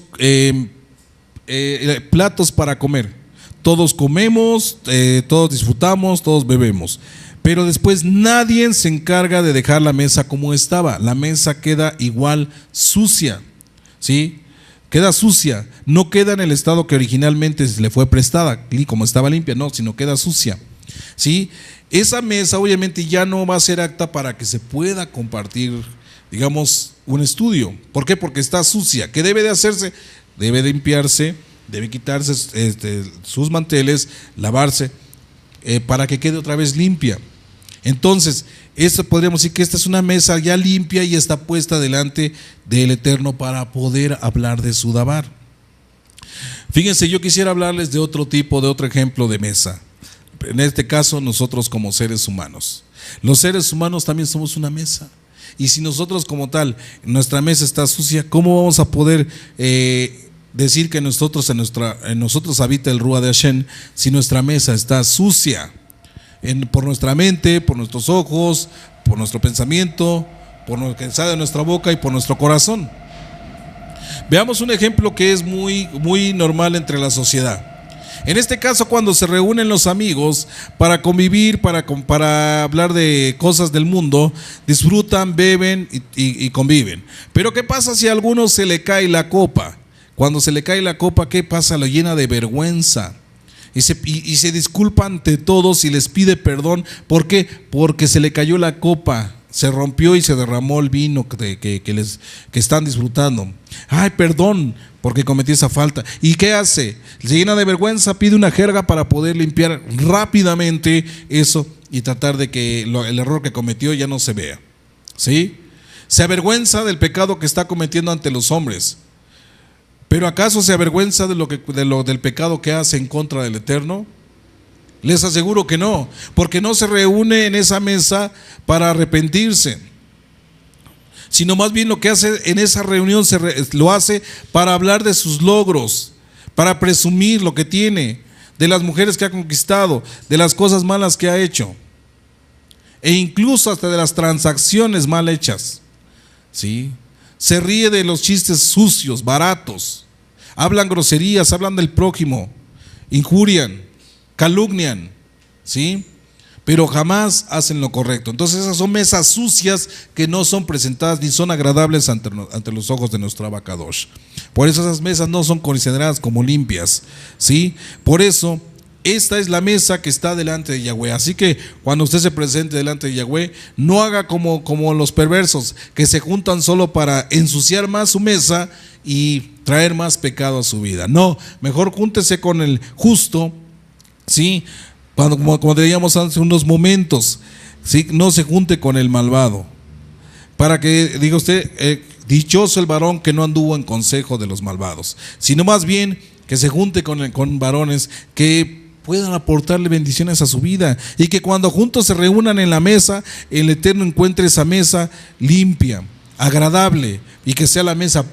platos para comer. Todos comemos, todos disfrutamos, todos bebemos. Pero después nadie se encarga de dejar la mesa como estaba. La mesa queda igual sucia, ¿sí? Queda sucia, no queda en el estado que originalmente le fue prestada, como estaba limpia, no, sino queda sucia, ¿sí? Esa mesa obviamente ya no va a ser apta para que se pueda compartir, digamos, un estudio. ¿Por qué? Porque está sucia. ¿Qué debe de hacerse? Debe de limpiarse, debe quitarse sus manteles, lavarse, para que quede otra vez limpia. Entonces, esto podríamos decir que esta es una mesa ya limpia y está puesta delante del Eterno para poder hablar de su dabar. Fíjense, yo quisiera hablarles de otro ejemplo de mesa. En este caso, nosotros como seres humanos. Los seres humanos también somos una mesa. Y si nosotros como tal, nuestra mesa está sucia, ¿cómo vamos a poder decir que en nosotros habita el Ruach de Hashem si nuestra mesa está sucia? Por nuestra mente, por nuestros ojos, por nuestro pensamiento, por lo que sale de nuestra boca y por nuestro corazón. Veamos un ejemplo que es muy, muy normal entre la sociedad. En este caso, cuando se reúnen los amigos para convivir, para hablar de cosas del mundo, disfrutan, beben y conviven. Pero ¿qué pasa si a alguno se le cae la copa? Cuando se le cae la copa, ¿qué pasa? Lo llena de vergüenza. Y se disculpa ante todos y les pide perdón. ¿Por qué? Porque se le cayó la copa, se rompió y se derramó el vino que están disfrutando. Ay, perdón, porque cometí esa falta. ¿Y qué hace? Se llena de vergüenza, pide una jerga para poder limpiar rápidamente eso y tratar de que el error que cometió ya no se vea, ¿sí? Se avergüenza del pecado que está cometiendo ante los hombres. ¿Pero acaso se avergüenza del pecado que hace en contra del Eterno? Les aseguro que no, porque no se reúne en esa mesa para arrepentirse, sino más bien lo que hace en esa reunión lo hace para hablar de sus logros, para presumir lo que tiene, de las mujeres que ha conquistado, de las cosas malas que ha hecho, e incluso hasta de las transacciones mal hechas, ¿sí? Se ríe de los chistes sucios, baratos, hablan groserías, hablan del prójimo, injurian, calumnian, ¿sí? Pero jamás hacen lo correcto. Entonces esas son mesas sucias que no son presentadas ni son agradables ante los ojos de nuestro Abacadosh. Por eso esas mesas no son consideradas como limpias, ¿sí? Por eso esta es la mesa que está delante de Yahweh. Así que cuando usted se presente delante de Yahweh, no haga como los perversos que se juntan solo para ensuciar más su mesa y traer más pecado a su vida. No, mejor júntese con el justo, ¿sí? Como decíamos hace unos momentos, ¿sí? No se junte con el malvado. Para que, diga usted, dichoso el varón que no anduvo en consejo de los malvados, sino más bien que se junte con varones que puedan aportarle bendiciones a su vida, y que cuando juntos se reúnan en la mesa, el Eterno encuentre esa mesa limpia, agradable, y que sea la mesa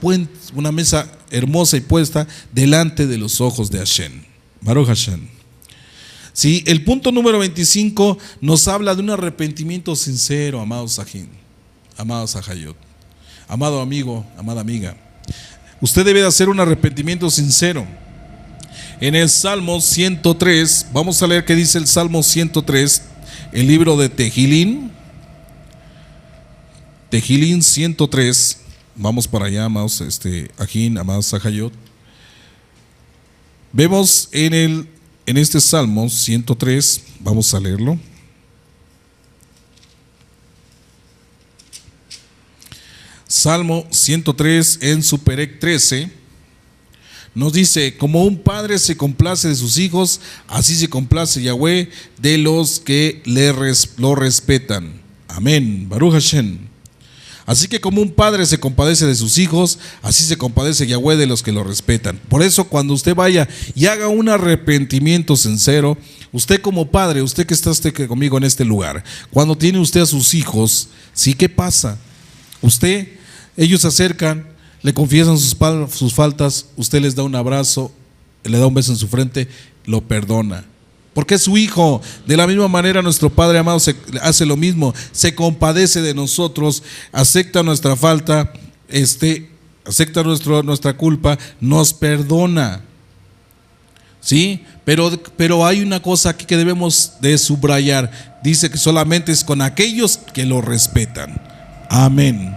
una mesa hermosa y puesta delante de los ojos de Hashem. Baruch Hashem. Sí, el punto número 25 nos habla de un arrepentimiento sincero, amados Sajín, amados Sahayot, amado amigo, amada amiga. Usted debe de hacer un arrepentimiento sincero. En el Salmo 103, vamos a leer qué dice el Salmo 103, el libro de Tehilín. Tehilín 103, vamos para allá, amados Ajín, amados Sahayot. Vemos en este Salmo 103, vamos a leerlo. Salmo 103 en su Perec 13. Nos dice: como un padre se complace de sus hijos, así se complace Yahweh de los que lo respetan. Amén. Baruch Hashem. Así que como un padre se compadece de sus hijos, así se compadece Yahweh de los que lo respetan. Por eso cuando usted vaya y haga un arrepentimiento sincero, usted como padre, usted que está conmigo en este lugar, cuando tiene usted a sus hijos, ¿sí? ¿Qué pasa? Ellos se acercan, le confiesan sus faltas, usted les da un abrazo, le da un beso en su frente, lo perdona. porque es su hijo. De la misma manera nuestro Padre amado hace lo mismo, se compadece de nosotros, acepta nuestra falta, acepta nuestra culpa, nos perdona. ¿Sí? Pero hay una cosa aquí que debemos de subrayar. Dice que solamente es con aquellos que lo respetan. Amén.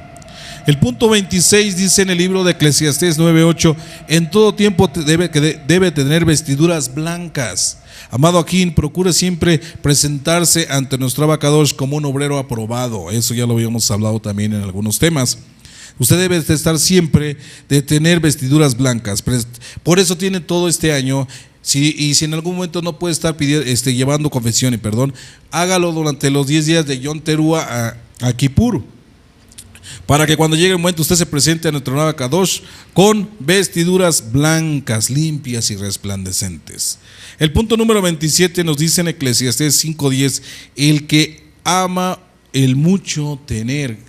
El punto 26 dice en el libro de Eclesiastés 9:8: en todo tiempo debe tener vestiduras blancas. Amado Akin, procure siempre presentarse ante nuestro Abacadosh como un obrero aprobado. Eso ya lo habíamos hablado también en algunos temas. Usted debe de estar siempre de tener vestiduras blancas. Por eso tiene todo este año. Y si en algún momento no puede estar llevando confesión y perdón, hágalo durante los 10 días de Yom Teruah a Kippur, para que cuando llegue el momento usted se presente a nuestro Abacadosh con vestiduras blancas, limpias y resplandecentes. El punto número 27 nos dice en Eclesiastés 5:10: el que ama el mucho tener.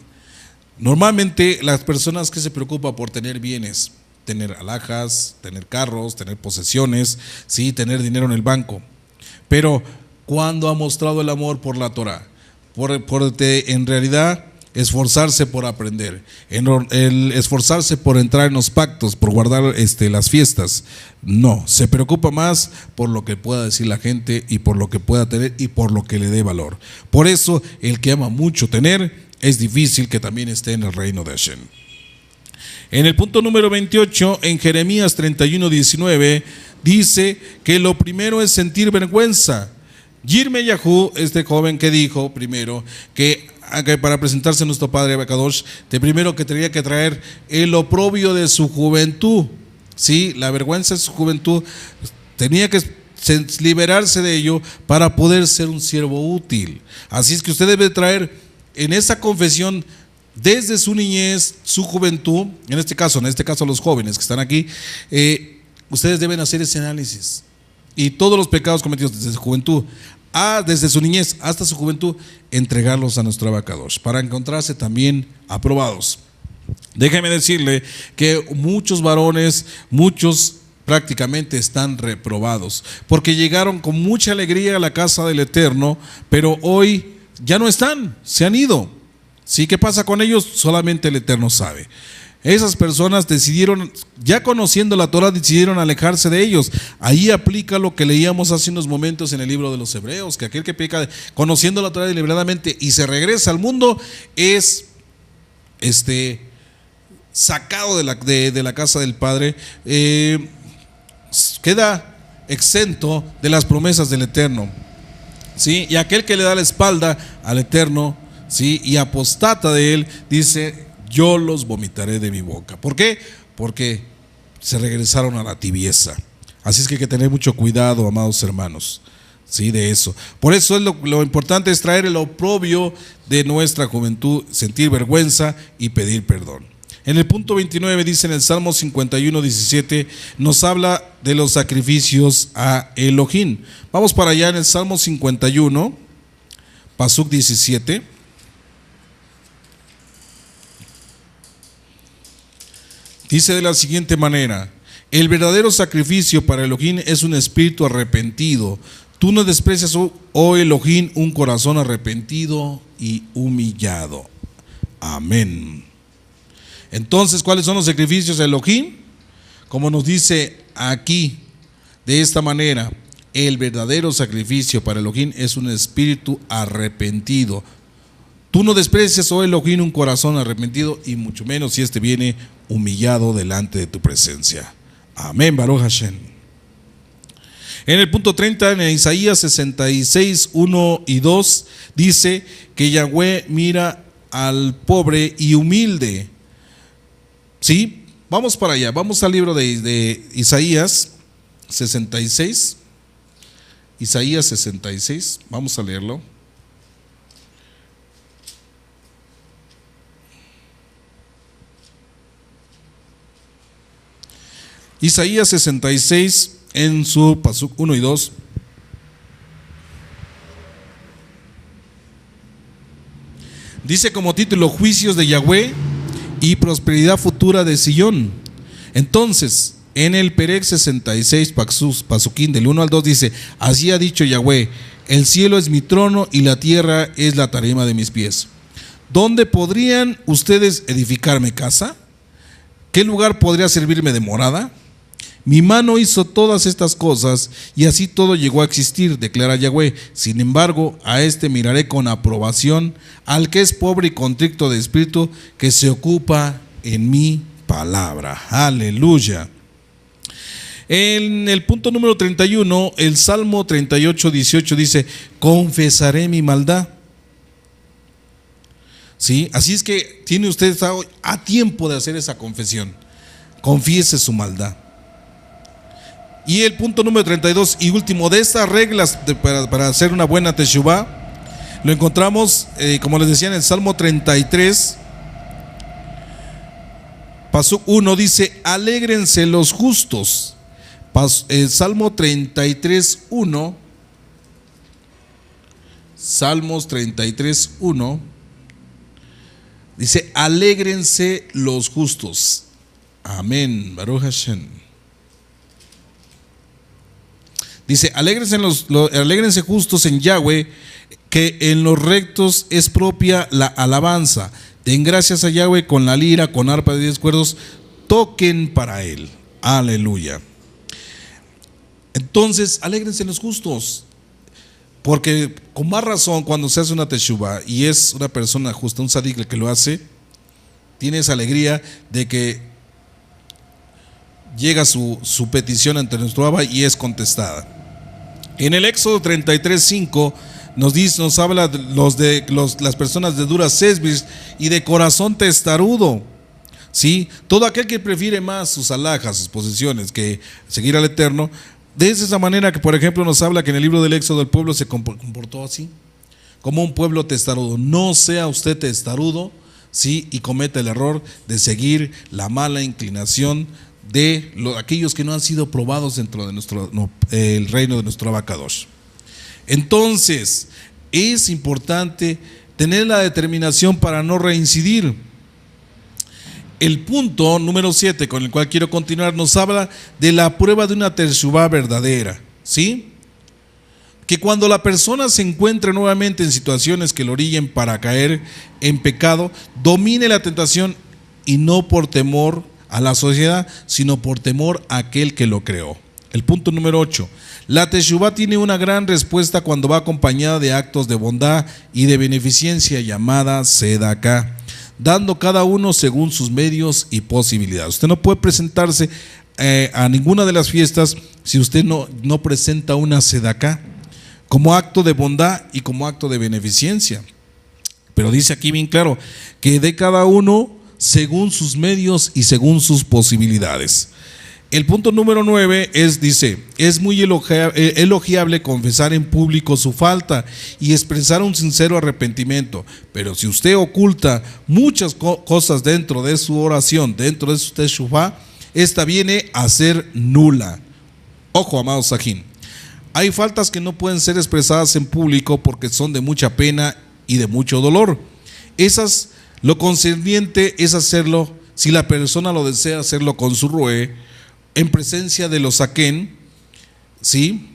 Normalmente las personas que se preocupan por tener bienes, tener alhajas, tener carros, tener posesiones, sí, tener dinero en el banco. Pero ¿cuándo ha mostrado el amor por la Torah? En realidad esforzarse por aprender, el esforzarse por entrar en los pactos, por guardar las fiestas. No, se preocupa más por lo que pueda decir la gente y por lo que pueda tener y por lo que le dé valor. Por eso el que ama mucho tener, es difícil que también esté en el reino de Hashem. En el punto número 28, en Jeremías 31:19, dice que lo primero es sentir vergüenza. Yirme Yahú, este joven que dijo primero que para presentarse a nuestro Padre Abacadosh, de primero que tenía que traer el oprobio de su juventud, ¿sí? La vergüenza de su juventud, tenía que liberarse de ello para poder ser un siervo útil. Así es que usted debe traer en esa confesión desde su niñez, su juventud, en este caso los jóvenes que están aquí, ustedes deben hacer ese análisis y todos los pecados cometidos desde su juventud, desde su niñez hasta su juventud, entregarlos a nuestro Abacadosh para encontrarse también aprobados. Déjeme decirle que muchos varones, muchos prácticamente están reprobados porque llegaron con mucha alegría a la casa del Eterno, pero hoy ya no están, se han ido. ¿Sí? ¿Qué pasa con ellos? Solamente el Eterno sabe. Esas personas decidieron, ya conociendo la Torah, decidieron alejarse de ellos. Ahí aplica lo que leíamos hace unos momentos en el libro de los Hebreos, que aquel que peca conociendo la Torah deliberadamente y se regresa al mundo es sacado de la casa del Padre, queda exento de las promesas del Eterno, ¿sí? Y aquel que le da la espalda al Eterno, ¿sí?, y apostata de él, dice: yo los vomitaré de mi boca. ¿Por qué? Porque se regresaron a la tibieza. Así es que hay que tener mucho cuidado, amados hermanos, ¿sí?, de eso. Por eso es lo importante es traer el oprobio de nuestra juventud, sentir vergüenza y pedir perdón. En el punto 29 dice en el Salmo 51:17, nos habla de los sacrificios a Elohim. Vamos para allá en el Salmo 51, Pasuk 17. Dice de la siguiente manera: el verdadero sacrificio para Elohim es un espíritu arrepentido. Tú no desprecias, oh Elohim, un corazón arrepentido y humillado. Amén. Entonces, ¿cuáles son los sacrificios de Elohim? Como nos dice aquí, de esta manera: el verdadero sacrificio para Elohim es un espíritu arrepentido. Tú no desprecias, oh Elohim, un corazón arrepentido, y mucho menos si este viene humillado delante de tu presencia. Amén, Baruch Hashem. En el punto 30, en Isaías 66, 1 y 2, dice que Yahweh mira al pobre y humilde. ¿Sí? Vamos para allá, vamos al libro de Isaías 66. Isaías 66, vamos a leerlo. Isaías 66 en su pasuk 1 y 2. Dice como título: juicios de Yahweh y prosperidad futura de Sion. Entonces En el Perec 66, Pasuquín, del 1 al 2 dice: así ha dicho Yahweh, el cielo es mi trono y la tierra es la tarima de mis pies. ¿Dónde podrían ustedes edificarme casa? ¿Qué lugar podría servirme de morada? Mi mano hizo todas estas cosas y así todo llegó a existir, declara Yahweh. Sin embargo, a este miraré con aprobación, al que es pobre y contrito de espíritu, que se ocupa en mi palabra. Aleluya. En el punto número 31, el Salmo 38, 18 dice: confesaré mi maldad. ¿Sí? Así es que tiene usted a tiempo de hacer esa confesión. Confiese su maldad. Y el punto número 32 y último de estas reglas para hacer una buena teshuvá, lo encontramos, como les decía, en el Salmo 33, Pasuk 1 dice: alégrense los justos. El Salmo 33, 1, Salmos 33, 1, dice: alégrense los justos. Amén. Baruch Hashem. Dice: alégrense justos en Yahweh, que en los rectos es propia la alabanza. Den gracias a Yahweh con la lira, con arpa de 10 cuerdas, toquen para él. Aleluya. Entonces, alégrense los justos, porque con más razón cuando se hace una teshuvá y es una persona justa, un sadik el que lo hace, tiene esa alegría de que llega su petición ante nuestro Abba y es contestada. En el Éxodo 33:5 nos habla de las personas de duras sesbis y de corazón testarudo. ¿Sí? Todo aquel que prefiere más sus alhajas, sus posesiones, que seguir al Eterno. De esa manera que, por ejemplo, nos habla que en el libro del Éxodo el pueblo se comportó así, como un pueblo testarudo. No sea usted testarudo, ¿sí? Y cometa el error de seguir la mala inclinación de aquellos que no han sido probados dentro de el reino de nuestro Abacadosh. Entonces, es importante tener la determinación para no reincidir. El punto número 7 con el cual quiero continuar nos habla de la prueba de una teshuvá verdadera, ¿sí? Que cuando la persona se encuentre nuevamente en situaciones que lo orillen para caer en pecado, domine la tentación, y no por temor a la sociedad, sino por temor a aquel que lo creó. El punto número 8. La teshuvá tiene una gran respuesta cuando va acompañada de actos de bondad y de beneficencia llamada sedaká, dando cada uno según sus medios y posibilidades. Usted no puede presentarse a ninguna de las fiestas si usted no presenta una sedaká como acto de bondad y como acto de beneficencia. Pero dice aquí bien claro que de cada uno según sus medios y según sus posibilidades. El punto número 9 dice: es muy elogiable confesar en público su falta y expresar un sincero arrepentimiento, pero si usted oculta muchas cosas dentro de su oración, dentro de su teshuvá, esta viene a ser nula. Ojo, amados sajín, hay faltas que no pueden ser expresadas en público porque son de mucha pena y de mucho dolor. Lo concerniente es hacerlo, si la persona lo desea, hacerlo con su roé, en presencia de los saquén, ¿sí?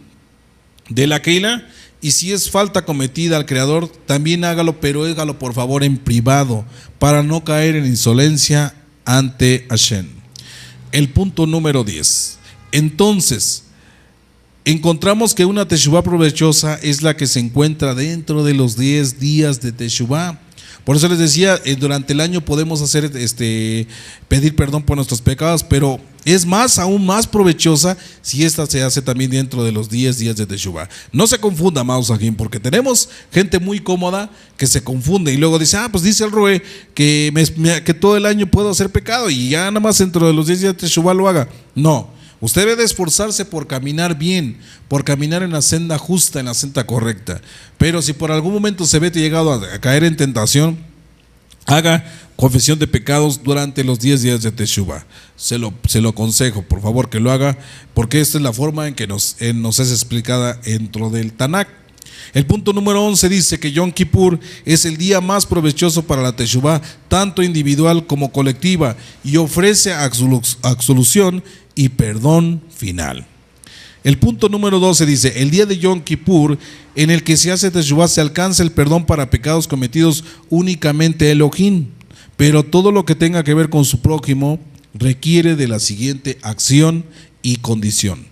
De la Keila. Y si es falta cometida al Creador, también hágalo, pero hágalo por favor en privado, para no caer en insolencia ante Hashem. El punto número 10. Entonces, encontramos que una teshuvá provechosa es la que se encuentra dentro de los 10 días de teshuvá. Por eso les decía, durante el año podemos pedir perdón por nuestros pecados, pero es aún más provechosa si esta se hace también dentro de los 10 días de teshuvá. No se confunda, amados sajín, porque tenemos gente muy cómoda que se confunde y luego dice: pues dice el Roe que todo el año puedo hacer pecado y ya nada más dentro de los 10 días de teshuvá lo haga. No. Usted debe de esforzarse por caminar bien, por caminar en la senda justa, en la senda correcta. Pero si por algún momento se ve llegado a caer en tentación, haga confesión de pecados durante los 10 días de teshuvá. Se lo aconsejo, por favor, que lo haga, porque esta es la forma en que nos es explicada dentro del Tanakh. El punto número 11 dice que Yom Kippur es el día más provechoso para la teshuvá, tanto individual como colectiva, y ofrece absolución y perdón final. El punto número 12 dice: el día de Yom Kippur, en el que se hace Teshuvá, se alcanza el perdón para pecados cometidos únicamente a Elohim, pero todo lo que tenga que ver con su prójimo requiere de la siguiente acción y condición.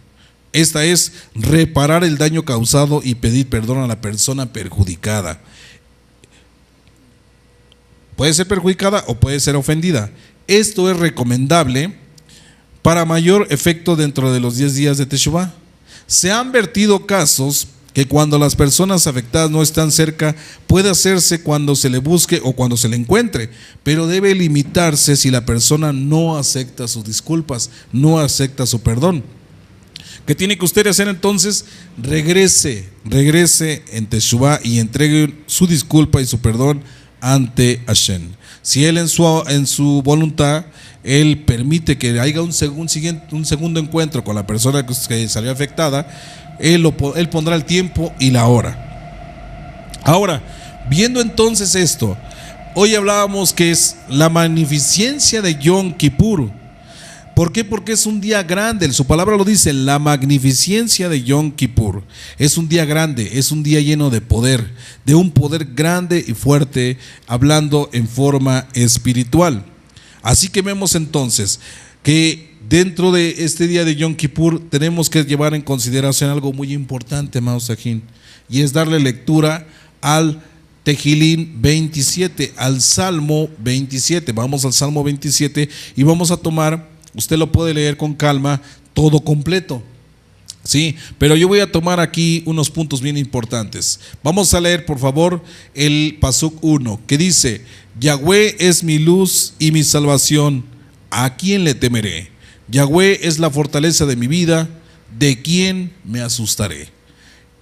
Esta es reparar el daño causado y pedir perdón a la persona perjudicada. Puede ser perjudicada o puede ser ofendida. Esto es recomendable para mayor efecto dentro de los 10 días de Teshuvá. Se han vertido casos que cuando las personas afectadas no están cerca, puede hacerse cuando se le busque o cuando se le encuentre, pero debe limitarse si la persona no acepta sus disculpas, no acepta su perdón. ¿Qué tiene que usted hacer entonces? Regrese en Teshuvá y entregue su disculpa y su perdón ante Hashem. Si él en su voluntad, él permite que haya un segundo encuentro con la persona que salió afectada, él pondrá el tiempo y la hora. Ahora, viendo entonces esto, hoy hablábamos que es la magnificencia de Yom Kippur. ¿Por qué? Porque es un día grande. Su palabra lo dice, la magnificencia de Yom Kippur. Es un día grande, es un día lleno de poder, de un poder grande y fuerte, hablando en forma espiritual. Así que vemos entonces que dentro de este día de Yom Kippur tenemos que llevar en consideración algo muy importante, amados Sajín, y es darle lectura al Tejilín 27, al Salmo 27. Vamos al Salmo 27 y vamos a tomar, usted lo puede leer con calma, todo completo. Sí, pero yo voy a tomar aquí unos puntos bien importantes. Vamos a leer, por favor, el Pasuk 1, que dice: Yahweh es mi luz y mi salvación, ¿a quién le temeré? Yahweh es la fortaleza de mi vida, ¿de quién me asustaré?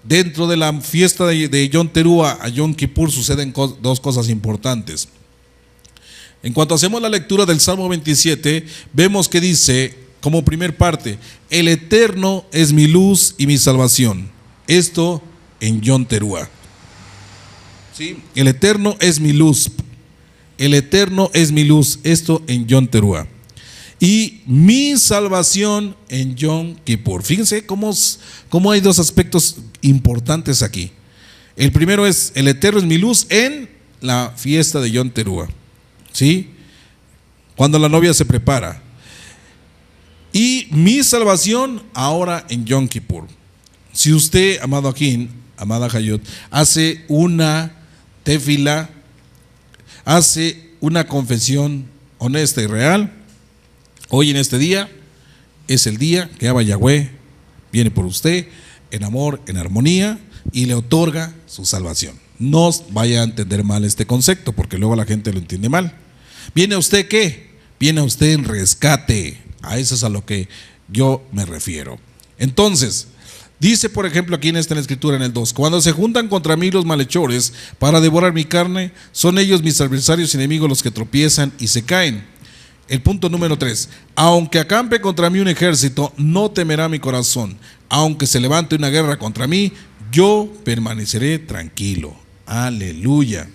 Dentro de la fiesta de Yom Teruah a Yom Kippur suceden dos cosas importantes. En cuanto hacemos la lectura del Salmo 27, vemos que dice, como primer parte: el Eterno es mi luz y mi salvación. Esto en Yom Teruah. ¿Sí? El Eterno es mi luz. El Eterno es mi luz. Esto en Yom Teruah. Y mi salvación en Yom Kippur. Fíjense cómo hay dos aspectos importantes aquí. El primero es: el Eterno es mi luz en la fiesta de Yom Teruah. ¿Sí? Cuando la novia se prepara. Y mi salvación ahora en Yom Kippur. Si usted, amado Akin, amada Hayot, hace una tefila, hace una confesión honesta y real, hoy en este día es el día que Abba Yahweh viene por usted en amor, en armonía, y le otorga su salvación. No vaya a entender mal este concepto, porque luego la gente lo entiende mal. ¿Viene a usted qué? Viene a usted en rescate. A eso es a lo que yo me refiero. Entonces, dice por ejemplo aquí en esta escritura, en el 2: cuando se juntan contra mí los malhechores para devorar mi carne, son ellos mis adversarios y enemigos los que tropiezan y se caen. El punto número 3: aunque acampe contra mí un ejército, no temerá mi corazón. Aunque se levante una guerra contra mí, yo permaneceré tranquilo. Aleluya.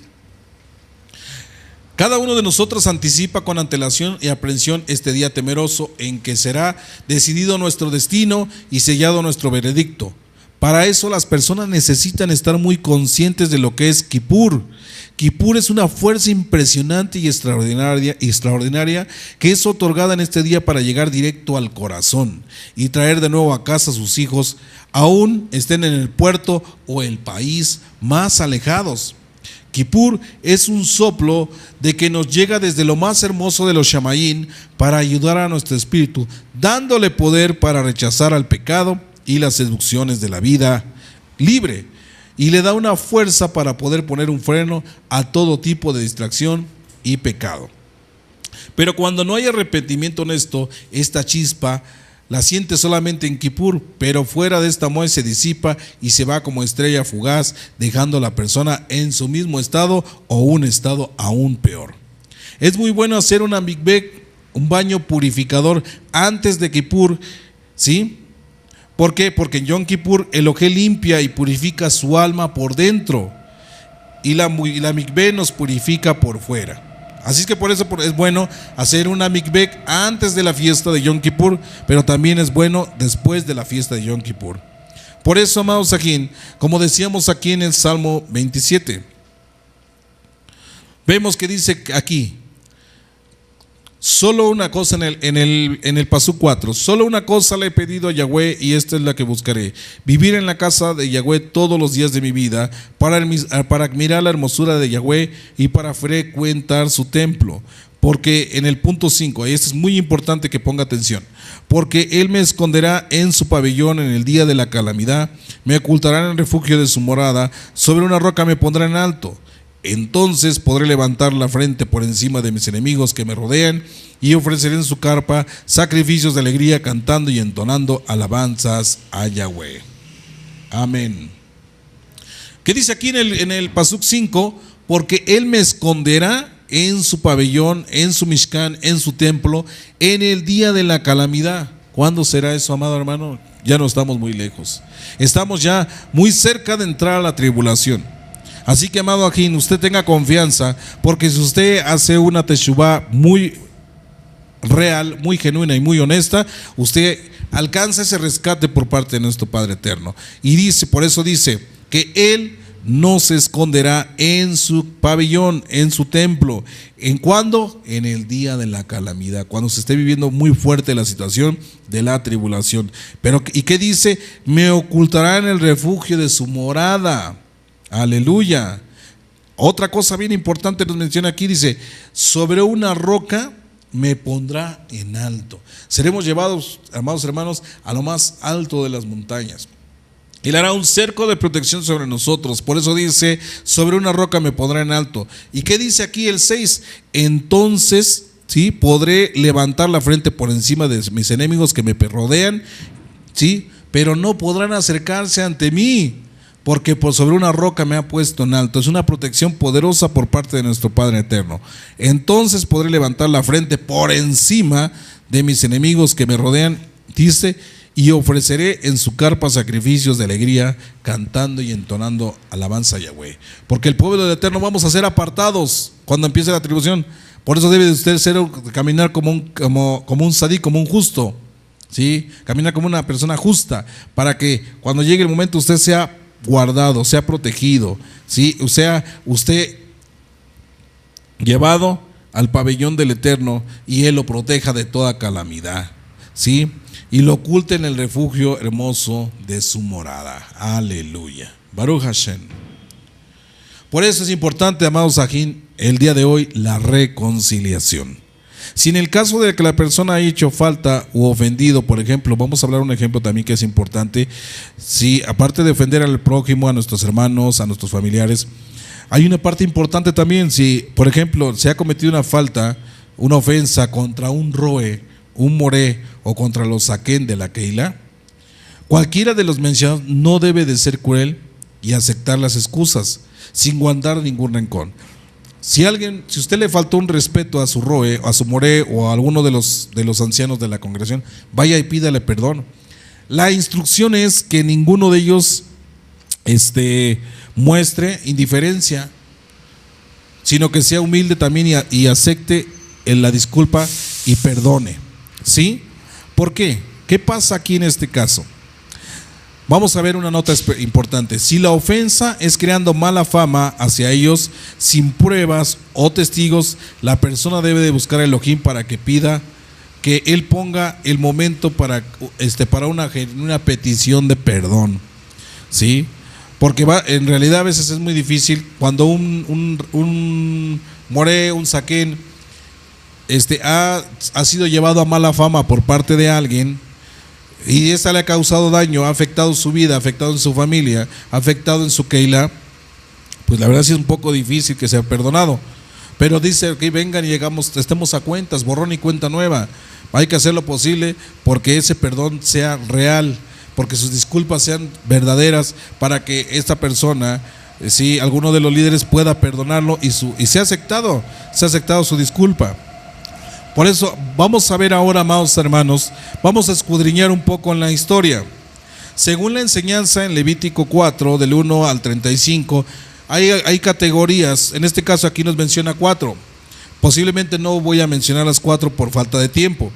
Cada uno de nosotros anticipa con antelación y aprensión este día temeroso en que será decidido nuestro destino y sellado nuestro veredicto. Para eso las personas necesitan estar muy conscientes de lo que es Kippur. Kippur es una fuerza impresionante y extraordinaria que es otorgada en este día para llegar directo al corazón y traer de nuevo a casa a sus hijos, aún estén en el puerto o el país más alejados. Kippur es un soplo de que nos llega desde lo más hermoso de los Shamayim para ayudar a nuestro espíritu, dándole poder para rechazar al pecado y las seducciones de la vida libre, y le da una fuerza para poder poner un freno a todo tipo de distracción y pecado. Pero cuando no hay arrepentimiento honesto, esta chispa la siente solamente en Kippur, pero fuera de esta muelle se disipa y se va como estrella fugaz, dejando a la persona en su mismo estado o un estado aún peor. Es muy bueno hacer una mikveh, un baño purificador antes de Kippur, ¿sí? ¿Por qué? Porque en Yom Kippur el ojé limpia y purifica su alma por dentro, y la mikveh nos purifica por fuera. Así es que por eso es bueno hacer una mikveh antes de la fiesta de Yom Kippur, pero también es bueno después de la fiesta de Yom Kippur. Por eso, amados aquí, como decíamos aquí en el Salmo 27, vemos que dice aquí, solo una cosa en el Pasú 4, solo una cosa le he pedido a Yahweh y esta es la que buscaré: vivir en la casa de Yahweh todos los días de mi vida, para admirar la hermosura de Yahweh y para frecuentar su templo. Porque en el punto 5, y esto es muy importante que ponga atención, porque Él me esconderá en su pabellón en el día de la calamidad, me ocultará en el refugio de su morada, sobre una roca me pondrá en alto. Entonces podré levantar la frente por encima de mis enemigos que me rodean y ofreceré en su carpa sacrificios de alegría, cantando y entonando alabanzas a Yahweh. Amén. ¿Qué dice aquí en el Pasuk 5? Porque Él me esconderá en su pabellón, en su Mishkan, en su templo, en el día de la calamidad. ¿Cuándo será eso, amado hermano? Ya no estamos muy lejos. Estamos ya muy cerca de entrar a la tribulación. Así que, amado Ajín, usted tenga confianza, porque si usted hace una teshuvá muy real, muy genuina y muy honesta, usted alcanza ese rescate por parte de nuestro Padre Eterno. Y dice, por eso dice que Él no se esconderá en su pabellón, en su templo. ¿En cuándo? En el día de la calamidad, cuando se esté viviendo muy fuerte la situación de la tribulación. Pero, ¿y qué dice? Me ocultará en el refugio de su morada. Aleluya. Otra cosa bien importante nos menciona aquí, dice, sobre una roca me pondrá en alto. Seremos llevados, amados hermanos, a lo más alto de las montañas. Él hará un cerco de protección sobre nosotros. Por eso dice, sobre una roca me pondrá en alto. ¿Y qué dice aquí el 6? Entonces, ¿sí?, podré levantar la frente por encima de mis enemigos que me rodean, ¿sí?, pero no podrán acercarse ante mí, porque por sobre una roca me ha puesto en alto. Es una protección poderosa por parte de nuestro Padre Eterno. Entonces podré levantar la frente por encima de mis enemigos que me rodean, dice, y ofreceré en su carpa sacrificios de alegría, cantando y entonando alabanza a Yahweh. Porque el pueblo del Eterno vamos a ser apartados cuando empiece la tribulación. Por eso debe de usted caminar como un sadí, como un justo, ¿sí? Caminar como una persona justa, para que cuando llegue el momento usted sea guardado, sea protegido, ¿sí? O sea, usted llevado al pabellón del Eterno y Él lo proteja de toda calamidad, ¿sí? Y lo oculte en el refugio hermoso de su morada. Aleluya. Baruch Hashem. Por eso es importante, amados Ajín, el día de hoy, la reconciliación. Si en el caso de que la persona haya hecho falta u ofendido, por ejemplo, vamos a hablar un ejemplo también que es importante. Si aparte de ofender al prójimo, a nuestros hermanos, a nuestros familiares, hay una parte importante también. Si, por ejemplo, se ha cometido una falta, una ofensa contra un roe, un moré o contra los saquén de la Keilah, cualquiera de los mencionados no debe de ser cruel y aceptar las excusas sin guardar ningún rencor. Si usted le faltó un respeto a su roe, a su moré o a alguno de los ancianos de la congregación, vaya y pídale perdón. La instrucción es que ninguno de ellos muestre indiferencia, sino que sea humilde también y acepte la disculpa y perdone, ¿sí? ¿Por qué? ¿Qué pasa aquí en este caso? Vamos a ver una nota importante. Si la ofensa es creando mala fama hacia ellos sin pruebas o testigos, la persona debe de buscar a Elohim para que pida que Él ponga el momento para una petición de perdón, ¿sí? Porque en realidad a veces es muy difícil cuando un moré, un saquén, ha sido llevado a mala fama por parte de alguien, y esta le ha causado daño, ha afectado su vida, ha afectado en su familia, ha afectado en su Keilah, pues la verdad sí es un poco difícil que sea perdonado. Pero dice que vengan y estemos a cuentas, borrón y cuenta nueva. Hay que hacer lo posible porque ese perdón sea real, porque sus disculpas sean verdaderas, para que esta persona, si alguno de los líderes pueda perdonarlo y sea aceptado su disculpa. Por eso vamos a ver ahora, amados hermanos, vamos a escudriñar un poco en la historia. Según la enseñanza en Levítico 4, del 1 al 35, hay categorías. En este caso aquí nos menciona 4, Posiblemente no voy a mencionar las 4 por falta de tiempo,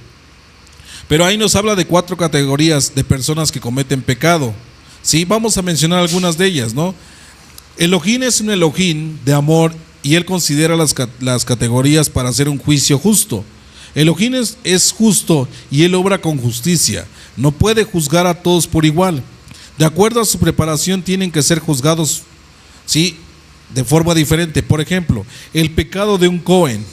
pero ahí nos habla de 4 categorías de personas que cometen pecado. Sí, vamos a mencionar algunas de ellas, ¿no? Elohim es un Elohim de amor y él considera las categorías para hacer un juicio justo. Elohim es justo y él obra con justicia. No puede juzgar a todos por igual. De acuerdo a su preparación tienen que ser juzgados, ¿sí?, de forma diferente. Por ejemplo, el pecado de un Cohen,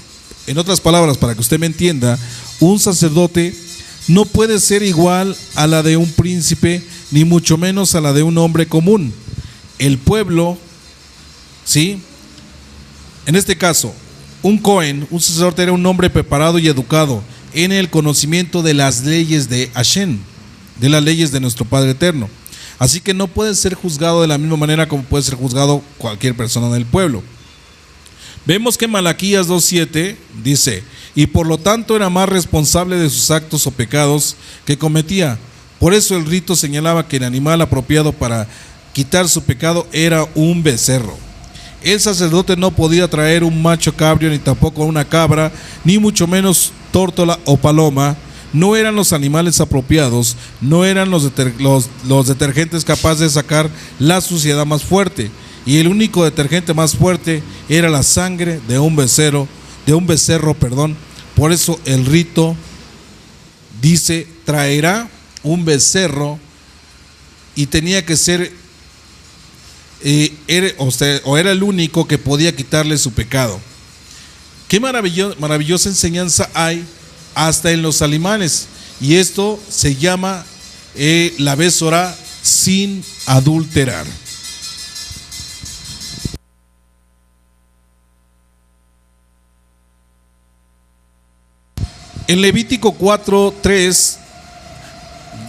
en otras palabras, para que usted me entienda, un sacerdote no puede ser igual a la de un príncipe, ni mucho menos a la de un hombre común. El pueblo, ¿sí? En este caso, un Cohen, un sacerdote, era un hombre preparado y educado en el conocimiento de las leyes de Hashem, de las leyes de nuestro Padre Eterno. Así que no puede ser juzgado de la misma manera como puede ser juzgado cualquier persona del pueblo. Vemos que Malaquías 2:7 dice: y por lo tanto era más responsable de sus actos o pecados que cometía. Por eso el rito señalaba que el animal apropiado para quitar su pecado era un becerro. El sacerdote no podía traer un macho cabrio, ni tampoco una cabra, ni mucho menos tórtola o paloma. No eran los animales apropiados, no eran los detergentes capaces de sacar la suciedad más fuerte, y el único detergente más fuerte era la sangre de un becerro. Por eso el rito dice: traerá un becerro, y tenía que ser era el único que podía quitarle su pecado. Qué maravillosa enseñanza hay hasta en los animales, y esto se llama la Besorá sin adulterar. En Levítico 4:3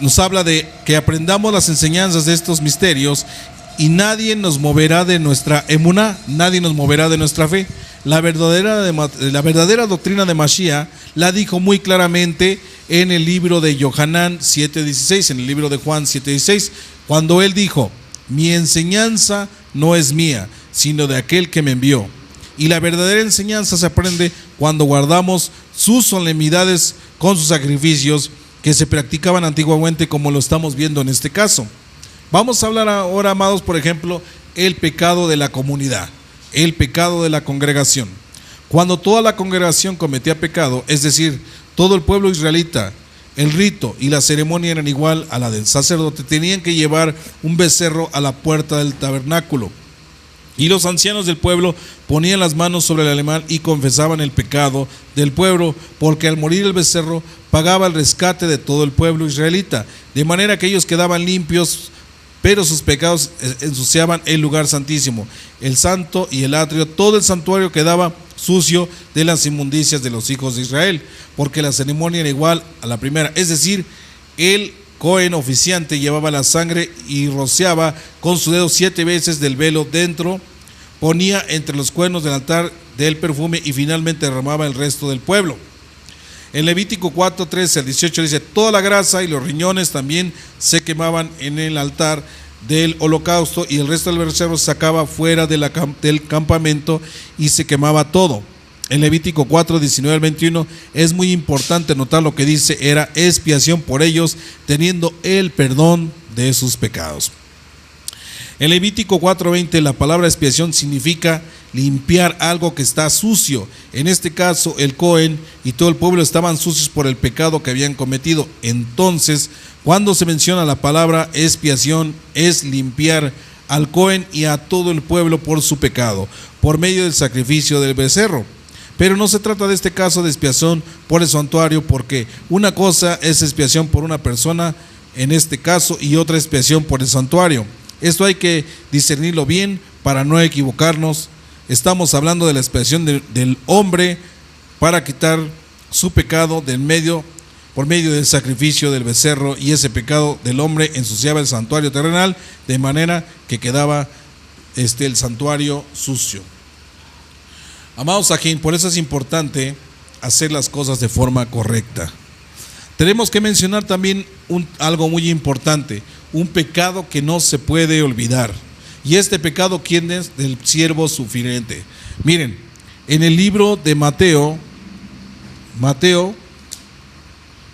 nos habla de que aprendamos las enseñanzas de estos misterios, y nadie nos moverá de nuestra emuná, nadie nos moverá de nuestra fe. La verdadera doctrina de Mashiach la dijo muy claramente en el libro de Yohanan 7:16, en el libro de Juan 7:16, cuando él dijo: mi enseñanza no es mía, sino de aquel que me envió. Y la verdadera enseñanza se aprende cuando guardamos sus solemnidades con sus sacrificios que se practicaban antiguamente, como lo estamos viendo en este caso. Vamos a hablar ahora, amados, por ejemplo, el pecado de la comunidad, el pecado de la congregación. Cuando toda la congregación cometía pecado, es decir, todo el pueblo israelita, el rito y la ceremonia eran igual a la del sacerdote. Tenían que llevar un becerro a la puerta del tabernáculo, y los ancianos del pueblo ponían las manos sobre el animal y confesaban el pecado del pueblo, porque al morir el becerro pagaba el rescate de todo el pueblo israelita, de manera que ellos quedaban limpios, pero sus pecados ensuciaban el lugar santísimo, el santo y el atrio. Todo el santuario quedaba sucio de las inmundicias de los hijos de Israel, porque la ceremonia era igual a la primera, es decir, el Cohen oficiante llevaba la sangre y rociaba con su dedo 7 veces del velo dentro, ponía entre los cuernos del altar del perfume y finalmente derramaba el resto del pueblo. En Levítico 4:13 al 18 dice: toda la grasa y los riñones también se quemaban en el altar del holocausto, y el resto del becerro se sacaba fuera del campamento y se quemaba todo. En Levítico 4:19 al 21 es muy importante notar lo que dice: era expiación por ellos, teniendo el perdón de sus pecados. En Levítico 4:20 la palabra expiación significa limpiar algo que está sucio. En este caso el Cohen y todo el pueblo estaban sucios por el pecado que habían cometido. Entonces, cuando se menciona la palabra expiación, es limpiar al Cohen y a todo el pueblo por su pecado, por medio del sacrificio del becerro. Pero no se trata de este caso de expiación por el santuario, porque una cosa es expiación por una persona en este caso y otra expiación por el santuario. Esto hay que discernirlo bien para no equivocarnos. Estamos hablando de la expiación del hombre para quitar su pecado del medio, por medio del sacrificio del becerro, y ese pecado del hombre ensuciaba el santuario terrenal, de manera que quedaba el santuario sucio. Amados Ajín, por eso es importante hacer las cosas de forma correcta. Tenemos que mencionar también algo muy importante, un pecado que no se puede olvidar. Y este pecado, ¿quién es? Del siervo sufriente. Miren, en el libro de Mateo,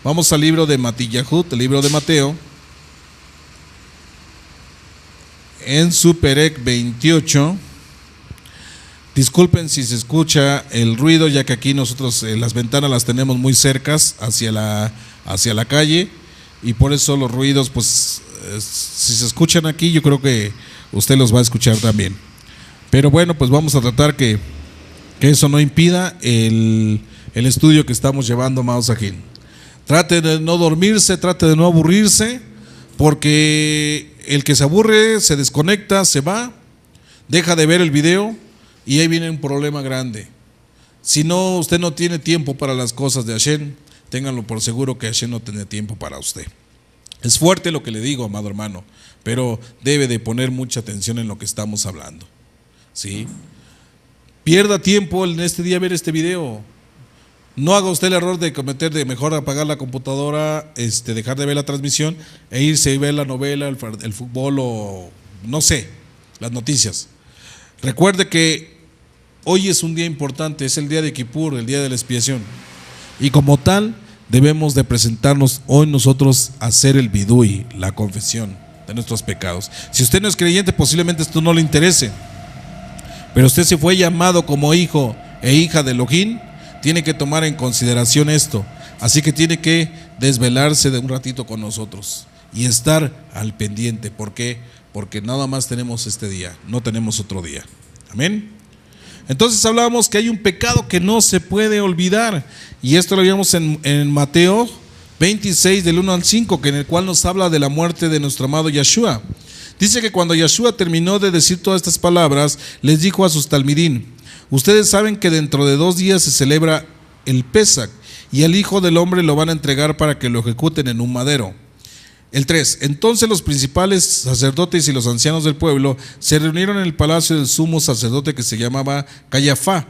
vamos al libro de Matillahut, el libro de Mateo, en su Perec 28. Disculpen si se escucha el ruido, ya que aquí nosotros las ventanas las tenemos muy cercas hacia la calle, y por eso los ruidos, pues si se escuchan aquí, yo creo que usted los va a escuchar también. Pero bueno, pues vamos a tratar que eso no impida el estudio que estamos llevando, amados Sajín. Trate de no dormirse, trate de no aburrirse, porque el que se aburre se desconecta, se va, deja de ver el video y ahí viene un problema grande. Si no, usted no tiene tiempo para las cosas de Hashem, ténganlo por seguro que Hashem no tiene tiempo para usted. Es fuerte lo que le digo, amado hermano, pero debe de poner mucha atención en lo que estamos hablando. ¿Sí? Pierda tiempo en este día a ver este video. No haga usted el error de cometer de mejor apagar la computadora, dejar de ver la transmisión e irse y ver la novela, el fútbol o no sé, las noticias. Recuerde que hoy es un día importante, es el día de Kippur, el día de la expiación. Y como tal, debemos de presentarnos hoy nosotros a hacer el vidui, la confesión de nuestros pecados. Si usted no es creyente, posiblemente esto no le interese. Pero usted se fue llamado como hijo e hija de Elohim, tiene que tomar en consideración esto. Así que tiene que desvelarse de un ratito con nosotros y estar al pendiente. ¿Por qué? Porque nada más tenemos este día, no tenemos otro día. Amén. Entonces hablábamos que hay un pecado que no se puede olvidar, y esto lo vimos en Mateo 26 del 1 al 5, que en el cual nos habla de la muerte de nuestro amado Yeshua. Dice que cuando Yeshua terminó de decir todas estas palabras, les dijo a sus talmidín: ustedes saben que dentro de 2 días se celebra el Pesach, y el Hijo del Hombre lo van a entregar para que lo ejecuten en un madero. El 3. Entonces los principales sacerdotes y los ancianos del pueblo se reunieron en el palacio del sumo sacerdote, que se llamaba Cayafá,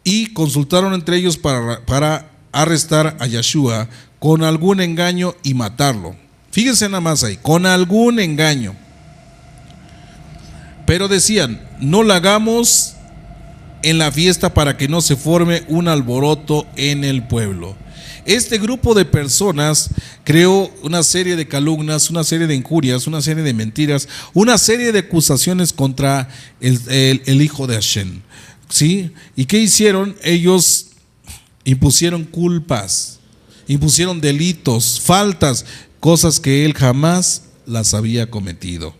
y consultaron entre ellos para arrestar a Yeshua con algún engaño y matarlo. Fíjense nada más ahí, con algún engaño. Pero decían: no la hagamos en la fiesta para que no se forme un alboroto en el pueblo. Este grupo de personas creó una serie de calumnias, una serie de injurias, una serie de mentiras, una serie de acusaciones contra el Hijo de Hashem. ¿Sí? ¿Y qué hicieron? Ellos impusieron culpas, impusieron delitos, faltas, cosas que él jamás las había cometido.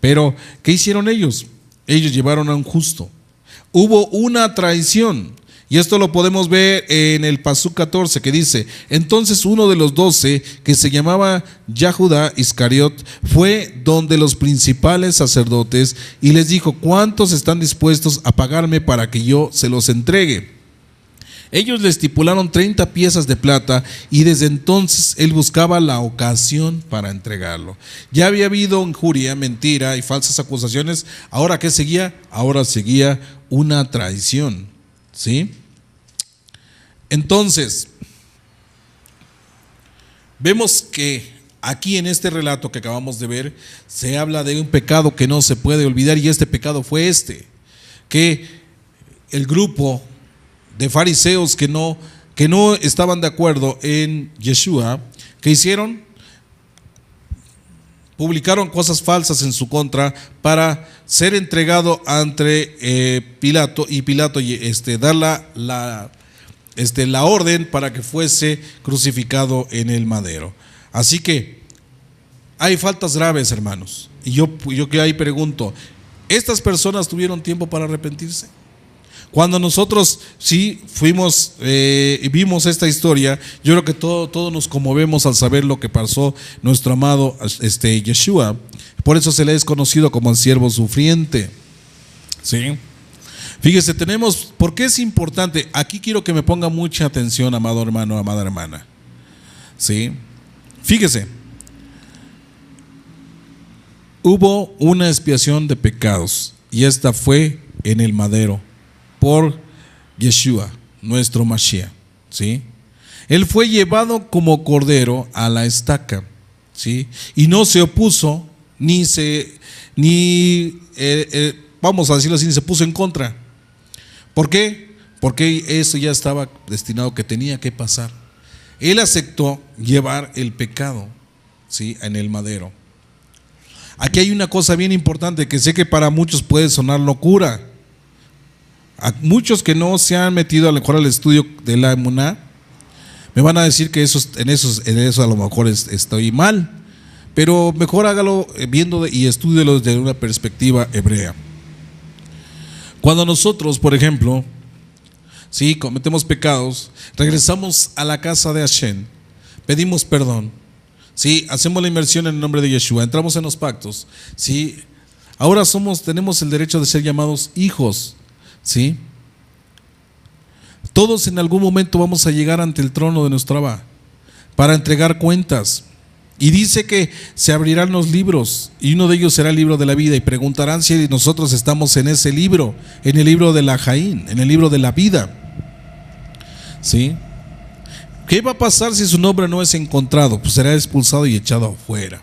Pero, ¿qué hicieron ellos? Ellos llevaron a un justo. Hubo una traición. Y esto lo podemos ver en el Pasuk 14, que dice: entonces uno de los 12, que se llamaba Yahudá Iscariot, fue donde los principales sacerdotes y les dijo: ¿cuántos están dispuestos a pagarme para que yo se los entregue? Ellos le estipularon 30 piezas de plata, y desde entonces él buscaba la ocasión para entregarlo. Ya había habido injuria, mentira y falsas acusaciones. ¿Ahora qué seguía? Ahora seguía una traición. ¿Sí? Entonces, vemos que aquí en este relato que acabamos de ver, se habla de un pecado que no se puede olvidar, y este pecado fue que el grupo de fariseos que no estaban de acuerdo en Yeshua, ¿qué hicieron? Publicaron cosas falsas en su contra para ser entregado ante Pilato, y Pilato dar la orden para que fuese crucificado en el madero. Así que hay faltas graves, hermanos. Y yo que ahí pregunto, ¿estas personas tuvieron tiempo para arrepentirse? Cuando nosotros sí fuimos y vimos esta historia, yo creo que todos nos conmovemos al saber lo que pasó nuestro amado Yeshua. Por eso se le es conocido como el siervo sufriente. ¿Sí? Fíjese, ¿por qué es importante? Aquí quiero que me ponga mucha atención, amado hermano, amada hermana. ¿Sí? Fíjese, hubo una expiación de pecados, y esta fue en el madero, por Yeshua, nuestro Mashiach. ¿Sí? Él fue llevado como cordero a la estaca, ¿sí? Y no se opuso, vamos a decirlo así, ni se puso en contra. ¿Por qué? porque eso ya estaba destinado, que tenía que pasar. Él aceptó llevar el pecado, ¿sí?, en el madero. Aquí hay una cosa bien importante que sé que para muchos puede sonar locura. A muchos que no se han metido a lo mejor al estudio de la emuná me van a decir que en eso a lo mejor estoy mal, pero mejor hágalo viendo y estúdielo desde una perspectiva hebrea. Cuando nosotros, por ejemplo, si cometemos pecados, regresamos a la casa de Hashem, pedimos perdón, ¿sí?, hacemos la inmersión en el nombre de Yeshua, entramos en los pactos, ¿sí?, ahora tenemos el derecho de ser llamados hijos, ¿sí? Todos en algún momento vamos a llegar ante el trono de nuestro Abba para entregar cuentas. Y dice que se abrirán los libros y uno de ellos será el libro de la vida, y preguntarán si nosotros estamos en ese libro, en el libro de la Jaín, en el libro de la vida, ¿sí? ¿Qué va a pasar si su nombre no es encontrado? Pues será expulsado y echado afuera.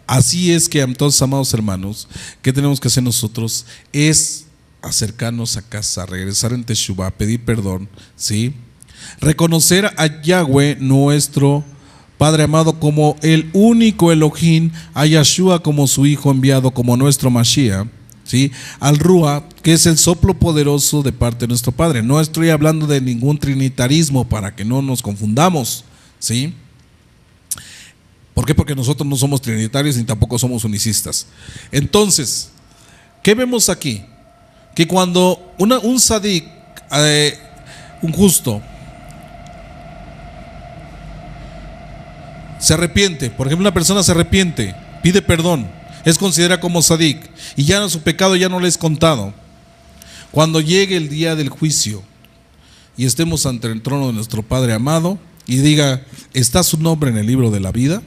Así es que, entonces, amados hermanos, ¿qué tenemos que hacer nosotros? Es acercarnos a casa, regresar en Teshuvah, pedir perdón, ¿sí? Reconocer a Yahweh, nuestro Padre amado, como el único Elohim, a Yeshua como su Hijo enviado, como nuestro Mashiach, ¿sí?, al Ruach, que es el soplo poderoso de parte de nuestro Padre. No estoy hablando de ningún trinitarismo para que no nos confundamos, ¿sí? ¿Por qué? Porque nosotros no somos trinitarios ni tampoco somos unicistas. Entonces, ¿qué vemos aquí? Que cuando un sadik, un justo, se arrepiente, por ejemplo, una persona se arrepiente, pide perdón, es considerada como sadik y ya su pecado ya no le es contado. Cuando llegue el día del juicio y estemos ante el trono de nuestro Padre amado y diga, ¿está su nombre en el libro de la vida?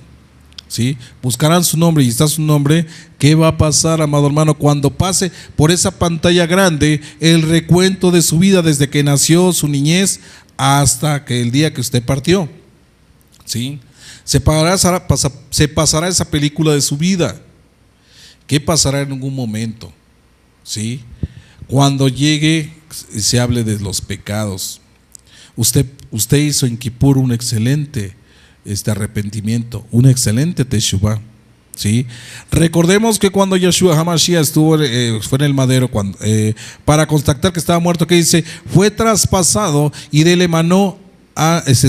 ¿Sí? Buscarán su nombre y está su nombre. ¿Qué va a pasar, amado hermano, cuando pase por esa pantalla grande el recuento de su vida desde que nació, su niñez, hasta que el día que usted partió? ¿Sí? Se pasará esa película de su vida. ¿Qué pasará en algún momento? ¿Sí? Cuando llegue y se hable de los pecados. Usted hizo en Kippur un excelente arrepentimiento, un excelente Teshuvah, ¿sí? Recordemos que cuando Yeshua HaMashiach fue en el madero para constatar que estaba muerto, que dice, fue traspasado y de él emanó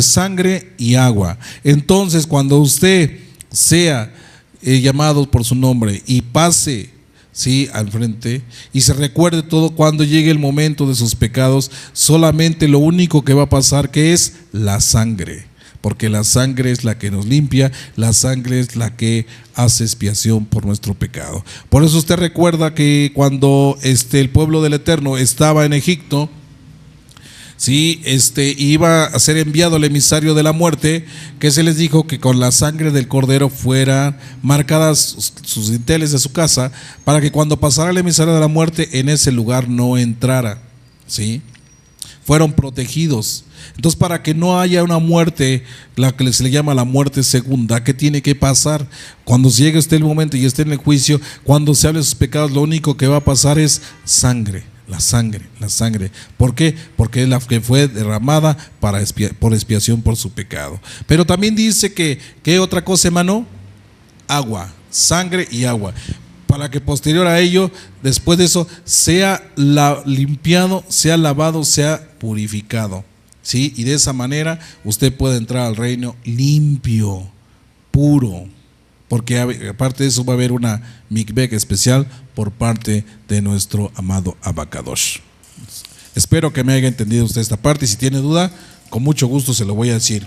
sangre y agua. Entonces, cuando usted sea llamado por su nombre y pase, ¿sí?, al frente y se recuerde todo, cuando llegue el momento de sus pecados, solamente lo único que va a pasar, que es la sangre. Porque la sangre es la que nos limpia, la sangre es la que hace expiación por nuestro pecado. Por eso usted recuerda que cuando el pueblo del Eterno estaba en Egipto, ¿sí?, iba a ser enviado el emisario de la muerte, que se les dijo que con la sangre del cordero fueran marcadas sus dinteles de su casa, para que cuando pasara el emisario de la muerte en ese lugar no entrara, ¿sí? Fueron protegidos. Entonces, para que no haya una muerte, la que se le llama la muerte segunda, ¿qué tiene que pasar? Cuando llegue el momento y esté en el juicio, cuando se hable de sus pecados, lo único que va a pasar es sangre, la sangre. ¿Por qué? Porque es la que fue derramada por expiación por su pecado. Pero también dice que, ¿qué otra cosa emanó? Agua, sangre y agua. Para que posterior a ello, después de eso, sea limpiado, sea lavado, sea purificado, ¿sí? Y de esa manera usted puede entrar al reino limpio, puro, porque aparte de eso va a haber una mikveh especial por parte de nuestro amado Abacadosh. Espero que me haya entendido usted esta parte, y si tiene duda, con mucho gusto se lo voy a decir.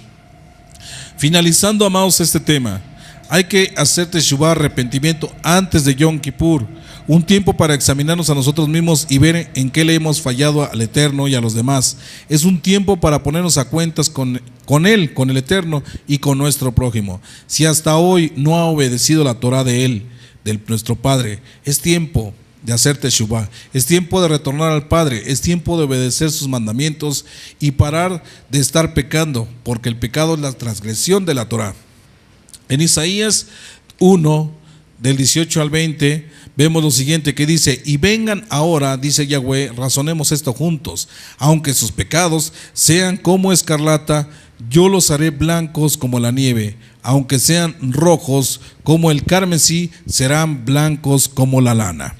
Finalizando, amados, este tema, hay que hacer teshuvah, arrepentimiento, antes de Yom Kippur, un tiempo para examinarnos a nosotros mismos y ver en qué le hemos fallado al Eterno y a los demás. Es un tiempo para ponernos a cuentas con Él, con el Eterno y con nuestro prójimo. Si hasta hoy no ha obedecido la Torah de Él, de nuestro Padre, es tiempo de hacer teshuvah, es tiempo de retornar al Padre, es tiempo de obedecer sus mandamientos y parar de estar pecando, porque el pecado es la transgresión de la Torah. En Isaías 1, del 18 al 20, vemos lo siguiente que dice: y vengan ahora, dice Yahweh, razonemos esto juntos, aunque sus pecados sean como escarlata, yo los haré blancos como la nieve, aunque sean rojos como el carmesí, serán blancos como la lana.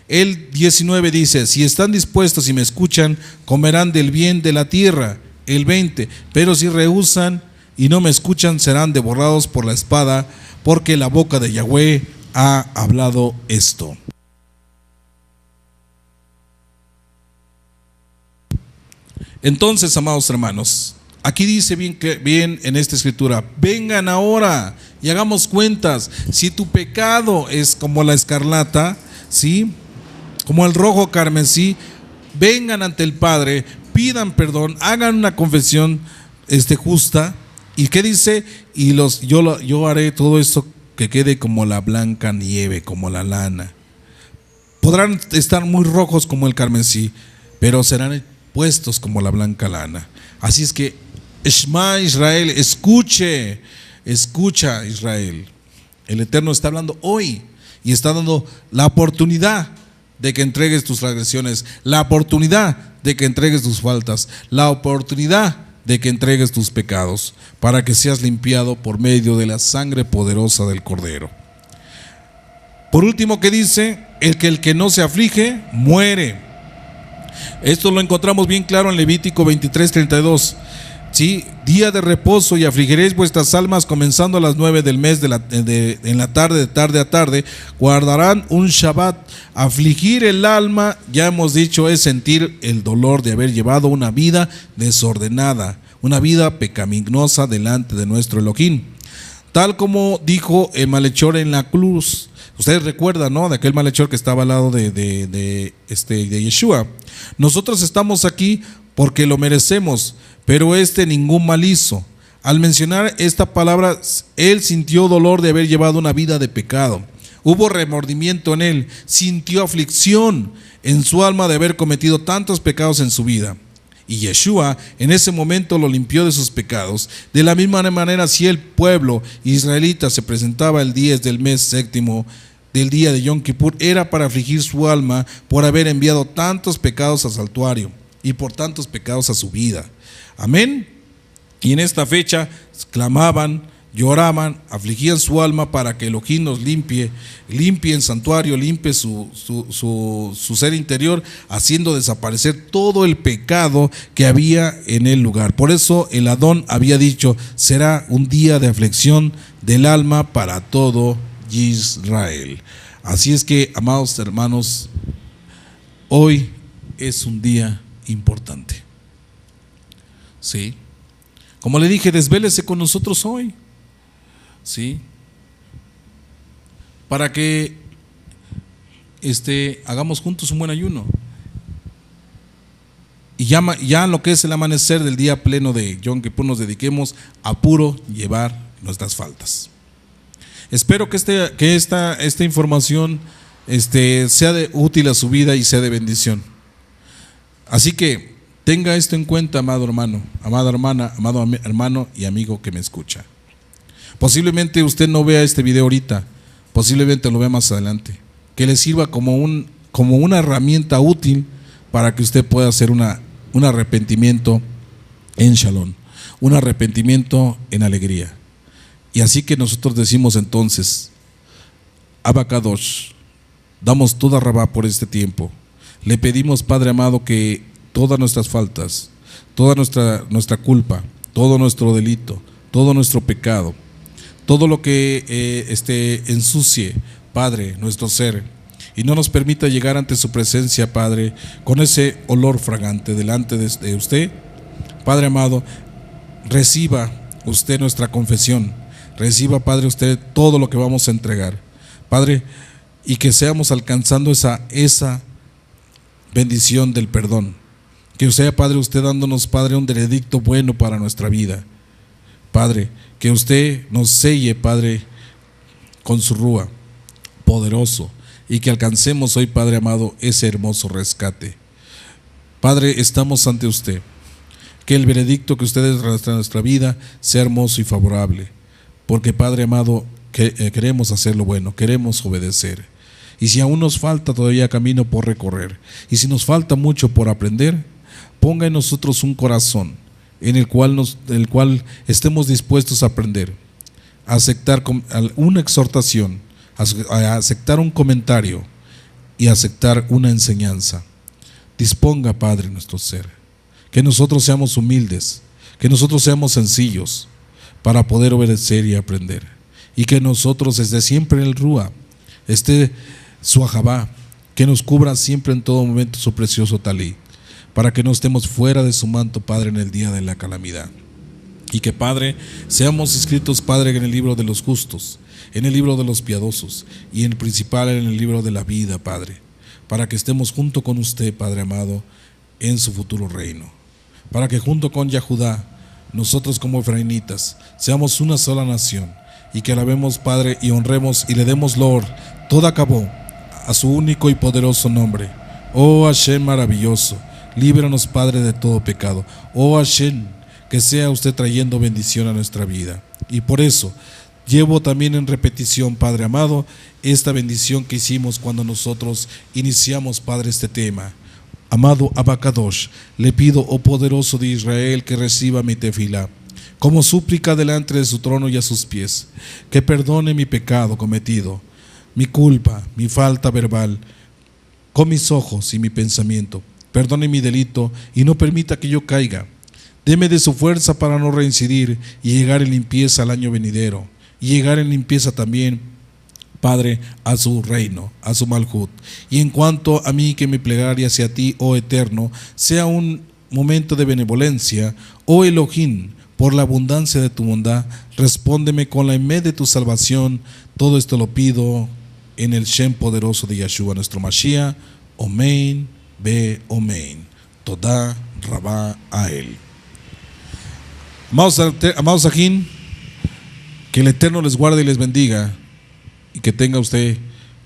El 19 dice: si están dispuestos y me escuchan, comerán del bien de la tierra. El 20: pero si rehúsan y no me escuchan, serán devorados por la espada, porque la boca de Yahweh ha hablado esto. Entonces, amados hermanos, aquí dice bien en esta escritura: vengan ahora y hagamos cuentas. Si tu pecado es como la escarlata, ¿sí?, como el rojo carmesí, vengan ante el Padre, pidan perdón, hagan una confesión justa. ¿Y qué dice? Y yo haré todo esto que quede como la blanca nieve, como la lana. Podrán estar muy rojos como el carmesí, pero serán puestos como la blanca lana. Así es que, Shema Israel, escucha Israel. El Eterno está hablando hoy y está dando la oportunidad de que entregues tus transgresiones, la oportunidad de que entregues tus faltas, la oportunidad de que entregues tus pecados, para que seas limpiado por medio de la sangre poderosa del Cordero. Por último, ¿qué dice? El que no se aflige, muere. Esto lo encontramos bien claro en Levítico 23:32. ¿Sí? Día de reposo, y afligiréis vuestras almas comenzando a las 9 del mes en la tarde, de tarde a tarde, guardarán un Shabbat. Afligir el alma, ya hemos dicho, es sentir el dolor de haber llevado una vida desordenada, una vida pecaminosa delante de nuestro Elohim, tal como dijo el malhechor en la cruz. Ustedes recuerdan, ¿no?, de aquel malhechor que estaba al lado de Yeshua. Nosotros estamos aquí porque lo merecemos, pero ningún mal hizo. Al mencionar esta palabra, él sintió dolor de haber llevado una vida de pecado. Hubo remordimiento en él, sintió aflicción en su alma de haber cometido tantos pecados en su vida. Y Yeshua en ese momento lo limpió de sus pecados. De la misma manera, si el pueblo israelita se presentaba el 10 del mes séptimo del día de Yom Kippur, era para afligir su alma por haber enviado tantos pecados al santuario y por tantos pecados a su vida. Amén. Y en esta fecha clamaban, lloraban, afligían su alma para que Elohim nos limpie el santuario, limpie su ser interior, haciendo desaparecer todo el pecado que había en el lugar. Por eso el Adón había dicho: será un día de aflicción del alma para todo Israel. Así es que, amados hermanos, hoy es un día importante. Sí. Como le dije, desvélese con nosotros hoy. Sí. Para que hagamos juntos un buen ayuno. Y ya lo que es el amanecer del día pleno de Yom Kippur nos dediquemos a puro llevar nuestras faltas. Espero que esta información sea útil a su vida y sea de bendición. Así que tenga esto en cuenta, amado hermano, amada hermana, amado hermano y amigo que me escucha. Posiblemente usted no vea este video ahorita, posiblemente lo vea más adelante. Que le sirva como una herramienta útil para que usted pueda hacer un arrepentimiento en Shalom, un arrepentimiento en alegría. Y así que nosotros decimos entonces: Abba Kadosh, damos toda rabá por este tiempo. Le pedimos, Padre amado, que todas nuestras faltas, toda nuestra culpa, todo nuestro delito, todo nuestro pecado, todo lo que ensucie, Padre, nuestro ser, y no nos permita llegar ante su presencia, Padre, con ese olor fragante delante de usted, Padre amado, reciba usted nuestra confesión, reciba, Padre, usted todo lo que vamos a entregar, Padre, y que seamos alcanzando esa bendición del perdón. Que sea, Padre, usted dándonos, Padre, un veredicto bueno para nuestra vida. Padre, que usted nos selle, Padre, con su rúa poderoso, y que alcancemos hoy, Padre amado, ese hermoso rescate. Padre, estamos ante usted. Que el veredicto que usted es en nuestra vida sea hermoso y favorable, porque, Padre amado, queremos hacer lo bueno, queremos obedecer. Y si aún nos falta todavía camino por recorrer, y si nos falta mucho por aprender, ponga en nosotros un corazón en el cual estemos dispuestos a aprender, a aceptar una exhortación, a aceptar un comentario y a aceptar una enseñanza. Disponga, Padre, nuestro ser, que nosotros seamos humildes, que nosotros seamos sencillos para poder obedecer y aprender, y que nosotros desde siempre el Rúa esté su ajabá, que nos cubra siempre en todo momento su precioso talí, para que no estemos fuera de su manto, Padre, en el día de la calamidad. Y que, Padre, seamos inscritos, Padre, en el libro de los justos, en el libro de los piadosos y en principal en el libro de la vida, Padre, para que estemos junto con usted, Padre amado, en su futuro reino, para que junto con Yahudá, nosotros como efraimitas, seamos una sola nación, y que alabemos, Padre, y honremos y le demos Lord, todo acabó, a su único y poderoso nombre. Oh Hashem maravilloso, líbranos, Padre, de todo pecado. Oh Hashem, que sea usted trayendo bendición a nuestra vida. Y por eso llevo también en repetición, Padre amado, esta bendición que hicimos cuando nosotros iniciamos, Padre, este tema. Amado Abacadosh, le pido, oh poderoso de Israel, que reciba mi tefilá como súplica delante de su trono y a sus pies, que perdone mi pecado cometido, mi culpa, mi falta verbal, con mis ojos y mi pensamiento. Perdone mi delito y no permita que yo caiga. Deme de su fuerza para no reincidir y llegar en limpieza al año venidero, y llegar en limpieza también, Padre, a su reino, a su malhut. Y en cuanto a mí, que mi plegaria hacia ti, oh Eterno, sea un momento de benevolencia, oh Elohim, por la abundancia de tu bondad, respóndeme con la emed de tu salvación. Todo esto lo pido en el Shem poderoso de Yeshua, nuestro Mashiach. Omein, be omein. Todá, rabá a él. Amados ajín, que el Eterno les guarde y les bendiga, y que tenga usted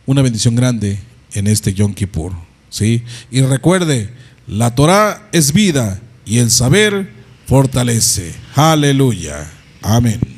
una bendición grande en este Yom Kippur, ¿sí? Y recuerde, la Torah es vida y el saber fortalece. Aleluya. Amén.